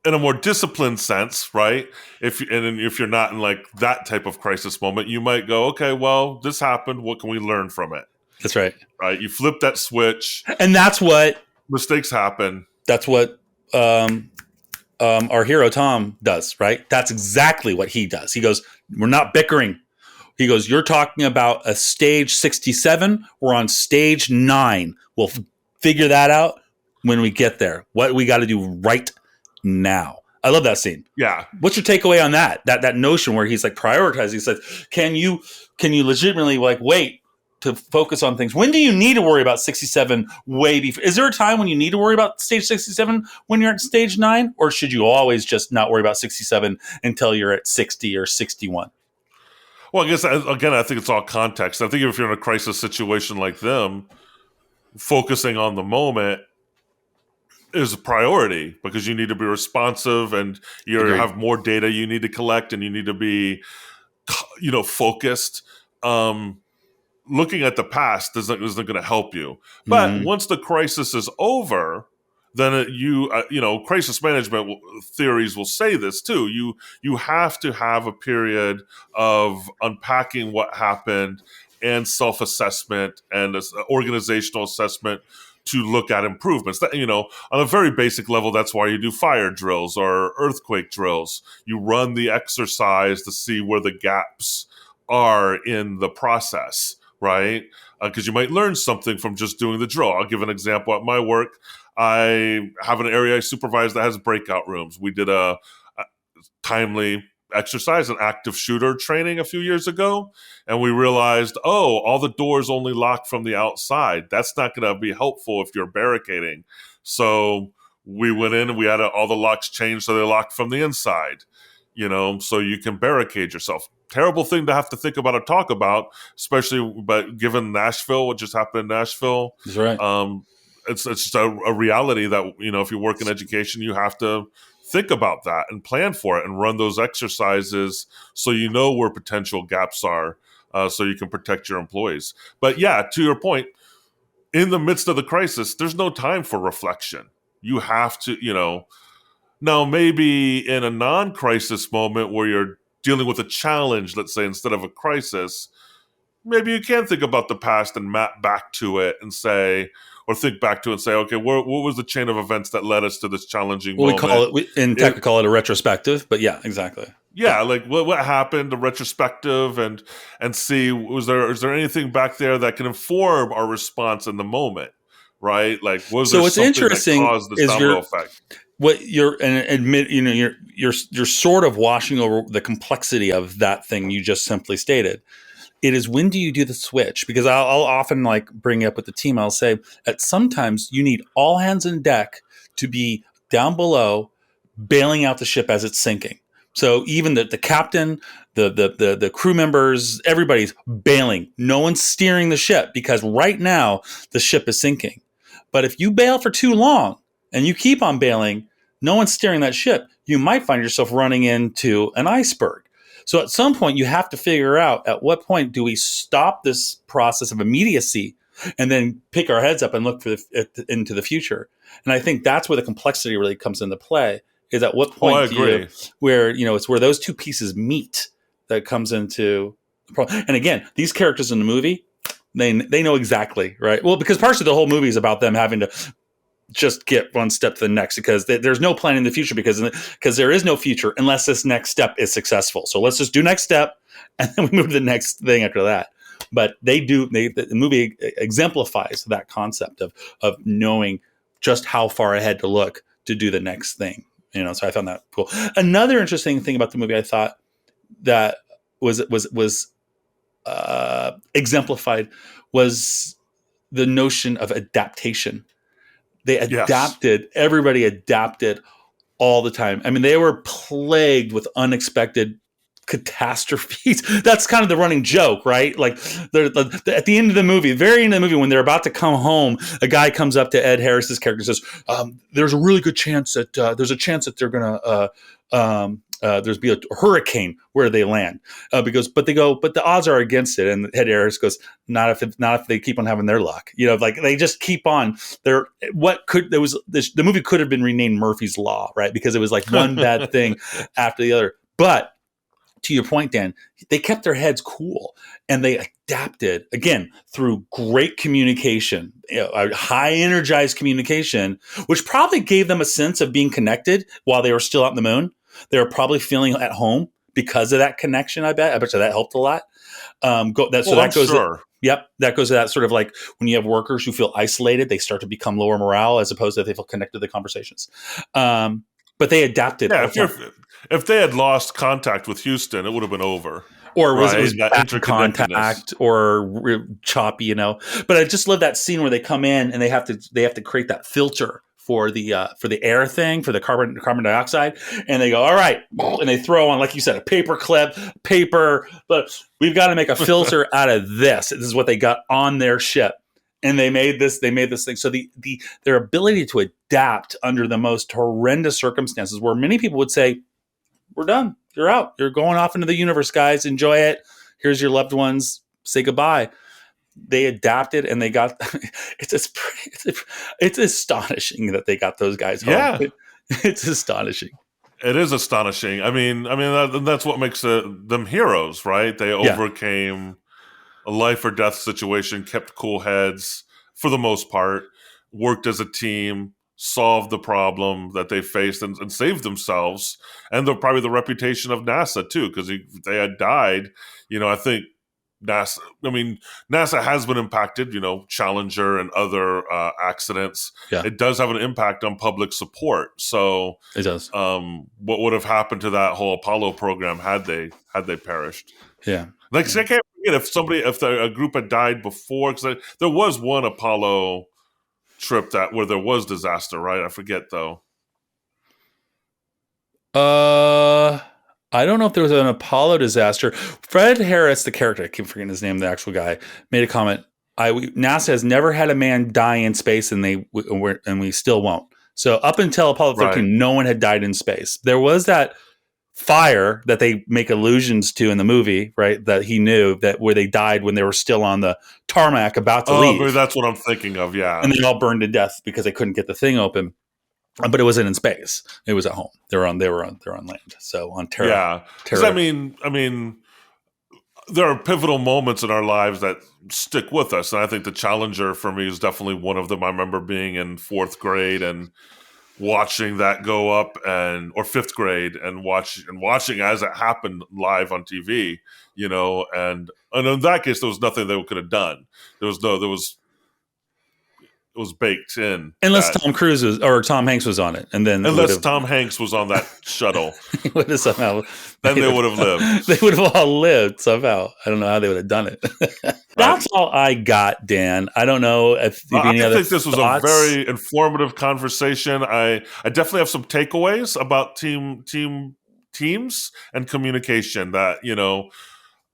in a more disciplined sense, right? If you're not in like that type of crisis moment, you might go, "Okay, well, this happened. What can we learn from it?" That's right. Right? You flip that switch, and that's what mistakes happen. That's what our hero Tom does. Right? That's exactly what he does. He goes, "We're not bickering." He goes, "You're talking about a stage 67. We're on stage 9. We'll figure that out when we get there. What we got to do right now. I love that scene. Yeah. What's your takeaway on that notion where he's like prioritizing? He says, can you legitimately like wait to focus on things? When do you need to worry about 67 way before? Is there a time when you need to worry about stage 67 when you're at stage 9? Or should you always just not worry about 67 until you're at 60 or 61? Well, I guess, again, I think it's all context. I think if you're in a crisis situation like them, focusing on the moment is a priority because you need to be responsive and you have more data you need to collect and you need to be, focused. Looking at the past isn't going to help you. But once the crisis is over, then crisis management theories will say this too. You have to have a period of unpacking what happened and self-assessment and organizational assessment to look at improvements. That, on a very basic level, that's why you do fire drills or earthquake drills. You run the exercise to see where the gaps are in the process, right? Because you might learn something from just doing the drill. I'll give an example. At my work, I have an area I supervise that has breakout rooms. We did a timely exercise, an active shooter training a few years ago, and we realized, all the doors only lock from the outside. That's not going to be helpful if you're barricading. So we went in and we had all the locks changed so they locked from the inside, so you can barricade yourself. Terrible thing to have to think about or talk about, especially but given Nashville, what just happened in Nashville. That's right. It's just a reality that, if you work in education, you have to think about that and plan for it and run those exercises so you know where potential gaps are, so you can protect your employees. But yeah, to your point, in the midst of the crisis, there's no time for reflection. You have to, now maybe in a non-crisis moment where you're dealing with a challenge, let's say, instead of a crisis, maybe you can think about the past and map back to it and say, or think back to it and say, okay, what was the chain of events that led us to this challenging moment? In tech, we call it a retrospective, but yeah, exactly. Yeah, like what happened, a retrospective, and see, is there anything back there that can inform our response in the moment, right? Like, was there what's something interesting that caused this domino effect? What you're and admit, you're sort of washing over the complexity of that thing you just simply stated. It is, when do you do the switch? Because I'll often like bring up with the team, I'll say at sometimes you need all hands on deck to be down below bailing out the ship as it's sinking. So even the captain, the crew members, everybody's bailing. No one's steering the ship because right now the ship is sinking. But if you bail for too long and you keep on bailing, no one's steering that ship. You might find yourself running into an iceberg. So at some point, you have to figure out at what point do we stop this process of immediacy and then pick our heads up and look into the future. And I think that's where the complexity really comes into play, is at what point it's where those two pieces meet that comes into the problem. And again, these characters in the movie, they know exactly, right? Well, because partially the whole movie is about them having to just get one step to the next, because there's no plan in the future because there is no future unless this next step is successful. So let's just do next step and then we move to the next thing after that. But the movie exemplifies that concept of knowing just how far ahead to look to do the next thing. So I found that cool. Another interesting thing about the movie I thought that was exemplified was the notion of adaptation. They adapted. Yes. Everybody adapted all the time. I mean, they were plagued with unexpected catastrophes. That's kind of the running joke, right? Like at the end of the movie, very end of the movie, when they're about to come home, a guy comes up to Ed Harris's character and says, there's a really good chance that they're going to there's be a hurricane where they land, but the odds are against it. And Ed Harris goes, not if they keep on having their luck, like they just keep on the movie could have been renamed Murphy's Law, right? Because it was like one bad thing after the other. But to your point, Dan, they kept their heads cool and they adapted again through great communication, high energized communication, which probably gave them a sense of being connected while they were still out in the moon. They were probably feeling at home because of that connection. I bet you that helped a lot. That goes. Sure. Yep. That goes to that sort of like when you have workers who feel isolated, they start to become lower morale as opposed to they feel connected to the conversations. But they adapted. Yeah, if they had lost contact with Houston, it would have been over, Or it right? was That bad interconnectedness. contact or choppy, But I just love that scene where they come in and they have to create that filter for the air thing, for the carbon dioxide, and they go, all right, and they throw on, like you said, a paper clip, paper, but we've got to make a filter out of this. This is what they got on their ship. And they made this thing. So their ability to adapt under the most horrendous circumstances, where many people would say, we're done. You're out. You're going off into the universe, guys. Enjoy it. Here's your loved ones. Say goodbye. They adapted and they got it's astonishing that they got those guys home. Yeah, It's astonishing. it is astonishing. That's what makes them heroes, right? They Yeah. overcame a life or death situation, kept cool heads for the most part, worked as a team, solved the problem that they faced, and saved themselves, and probably the reputation of NASA too, because they had died. I think NASA has been impacted. Challenger and other accidents. Yeah. It does have an impact on public support. So It does. what would have happened to that whole Apollo program had they perished? Yeah. Like, I can't forget if a group had died before, because there was one Apollo trip where there was disaster, right? I forget though. I don't know if there was an Apollo disaster. Fred Harris, the character, I keep forgetting his name, the actual guy, made a comment. NASA has never had a man die in space, and we still won't. So up until Apollo 13, Right. no one had died in space. There was that fire that they make allusions to in the movie, right? That he knew that where they died when they were still on the tarmac about to leave. But that's what I'm thinking of. Yeah, And they all burned to death because they couldn't get the thing open. But it wasn't in space. It was at home. They were on land. So on Terra. Yeah. Because I mean, there are pivotal moments in our lives that stick with us, and I think the Challenger for me is definitely one of them. I remember being in fourth grade and watching that go up, or fifth grade, and watching as it happened live on TV. And in that case, there was nothing they could have done. It was baked in. Unless Tom Cruise or Tom Hanks was on it, and then Tom Hanks was on that shuttle, would have somehow then they would have lived. They would have all lived somehow. I don't know how they would have done it. That's all I got, Dan. I don't know if any other. I think this was a very informative conversation. I definitely have some takeaways about teams and communication. That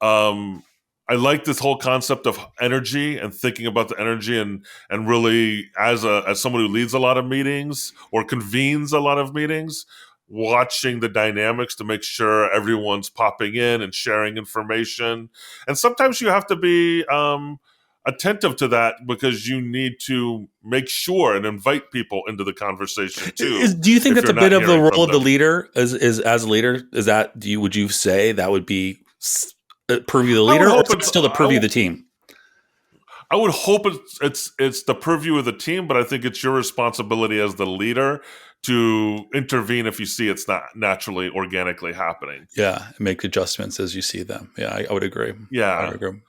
I like this whole concept of energy and thinking about the energy and really as someone who leads a lot of meetings or convenes a lot of meetings, watching the dynamics to make sure everyone's popping in and sharing information. And sometimes you have to be attentive to that because you need to make sure and invite people into the conversation too. Do you think that's a bit of the role of the leader as a leader? Would you say that would be purview of the leader, or is it still the purview of the team? I would hope it's the purview of the team, but I think it's your responsibility as the leader to intervene if you see it's not naturally, organically happening. Yeah, make adjustments as you see them. Yeah, I would agree. Yeah. I would agree.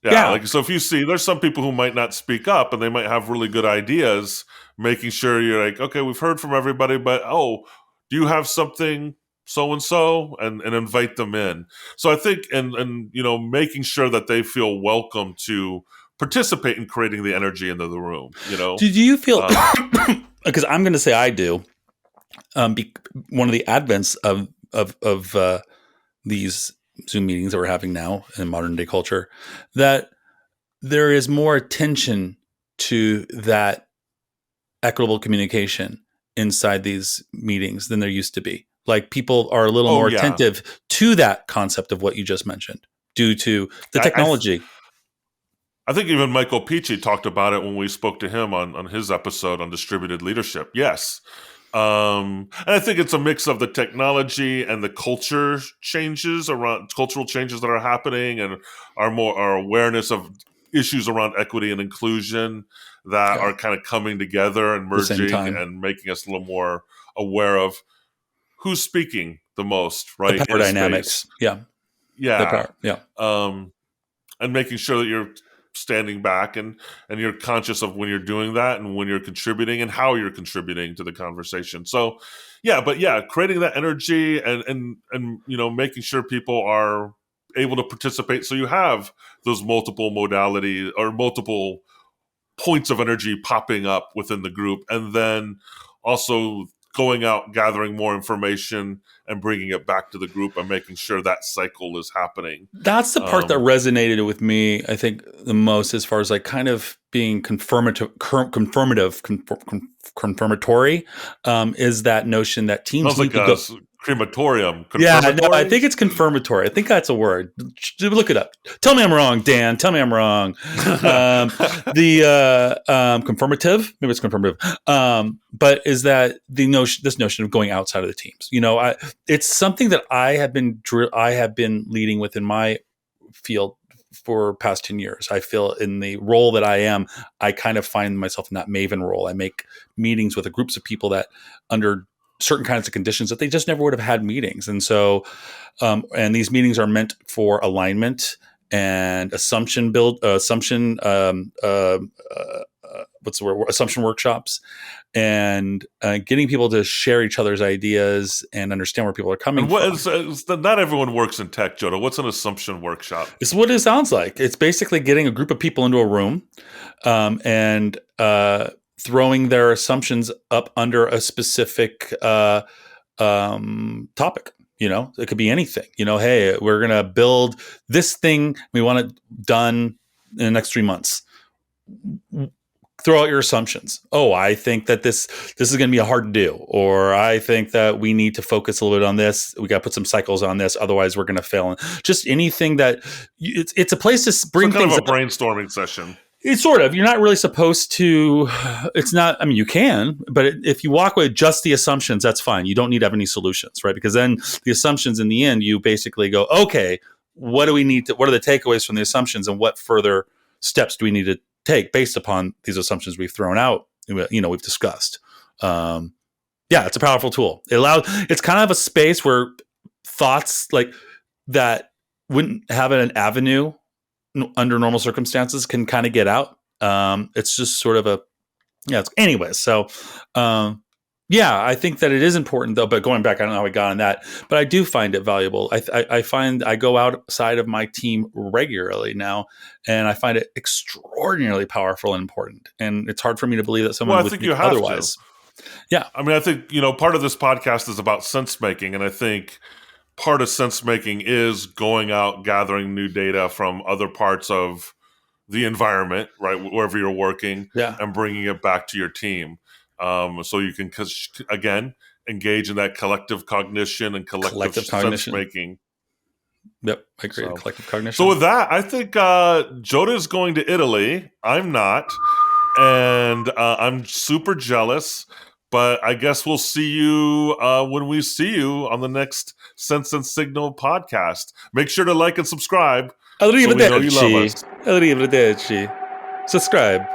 Yeah, like, so if you see there's some people who might not speak up and they might have really good ideas, making sure you're like, okay, we've heard from everybody, but do you have something so and invite them in. So I think and making sure that they feel welcome to participate in creating the energy into the room. Did you feel because I'm going to say I do. One of the advents of these Zoom meetings that we're having now in modern day culture, that there is more attention to that equitable communication inside these meetings than there used to be. Like people are a little more attentive to that concept of what you just mentioned due to the technology. I think even Michael Peachy talked about it when we spoke to him on his episode on distributed leadership. Yes. And I think it's a mix of the technology and the cultural changes that are happening and our awareness of issues around equity and inclusion that are kind of coming together and merging and making us a little more aware of who's speaking the most, right? The power dynamics. Yeah. Yeah. The power. Yeah. And making sure that you're standing back and you're conscious of when you're doing that and when you're contributing and how you're contributing to the conversation. So creating that energy and making sure people are able to participate, so you have those multiple modalities or multiple points of energy popping up within the group, and then also going out, gathering more information and bringing it back to the group and making sure that cycle is happening. That's the part that resonated with me, I think, the most, as far as like kind of being confirmatory, is that notion that teams sounds need like to go. Crematorium. Yeah, no, I think it's confirmatory. I think that's a word. Look it up. Tell me I'm wrong, Dan. Tell me I'm wrong. Confirmative, maybe it's confirmative. But is that this notion of going outside of the teams? It's something that I have been leading with in my field for past 10 years. I feel in the role that I am, I kind of find myself in that maven role. I make meetings with groups of people that under certain kinds of conditions that they just never would have had meetings. And so, and these meetings are meant for alignment and assumption workshops, and getting people to share each other's ideas and understand where people are coming from. Not everyone works in tech, Jodah. What's an assumption workshop? It's what it sounds like. It's basically getting a group of people into a room, and throwing their assumptions up under a specific topic. It could be anything. Hey, we're going to build this thing. We want it done in the next 3 months. Throw out your assumptions. Oh, I think that this is going to be hard to do, or I think that we need to focus a little bit on this. We got to put some cycles on this, otherwise we're going to fail. And just anything that it's a place to bring things kind of a brainstorming session. It's sort of. You're not really supposed to. It's not. I mean, you can, but if you walk away with just the assumptions, that's fine. You don't need to have any solutions, right? Because then the assumptions, in the end, you basically go, okay, what do we need to? What are the takeaways from the assumptions, and what further steps do we need to take based upon these assumptions we've thrown out? We've discussed. It's a powerful tool. It's kind of a space where thoughts like that wouldn't have an avenue under normal circumstances can kind of get out. It's just sort of anyways. So, I think that it is important though, but going back, I don't know how we got on that, but I do find it valuable. I find I go outside of my team regularly now, and I find it extraordinarily powerful and important. And it's hard for me to believe that someone would think otherwise. Yeah. I mean, I think, part of this podcast is about sense making. And I think part of sense making is going out, gathering new data from other parts of the environment, right, wherever you're working, and bringing it back to your team. So you can, again, engage in that collective cognition and collective sense making. Yep, I agree. Collective cognition. So with that, I think Jodah is going to Italy. I'm not, and I'm super jealous. But I guess we'll see you when we see you on the next Sense and Signal podcast. Make sure to like and subscribe. Arrivederci. Arrivederci. Subscribe.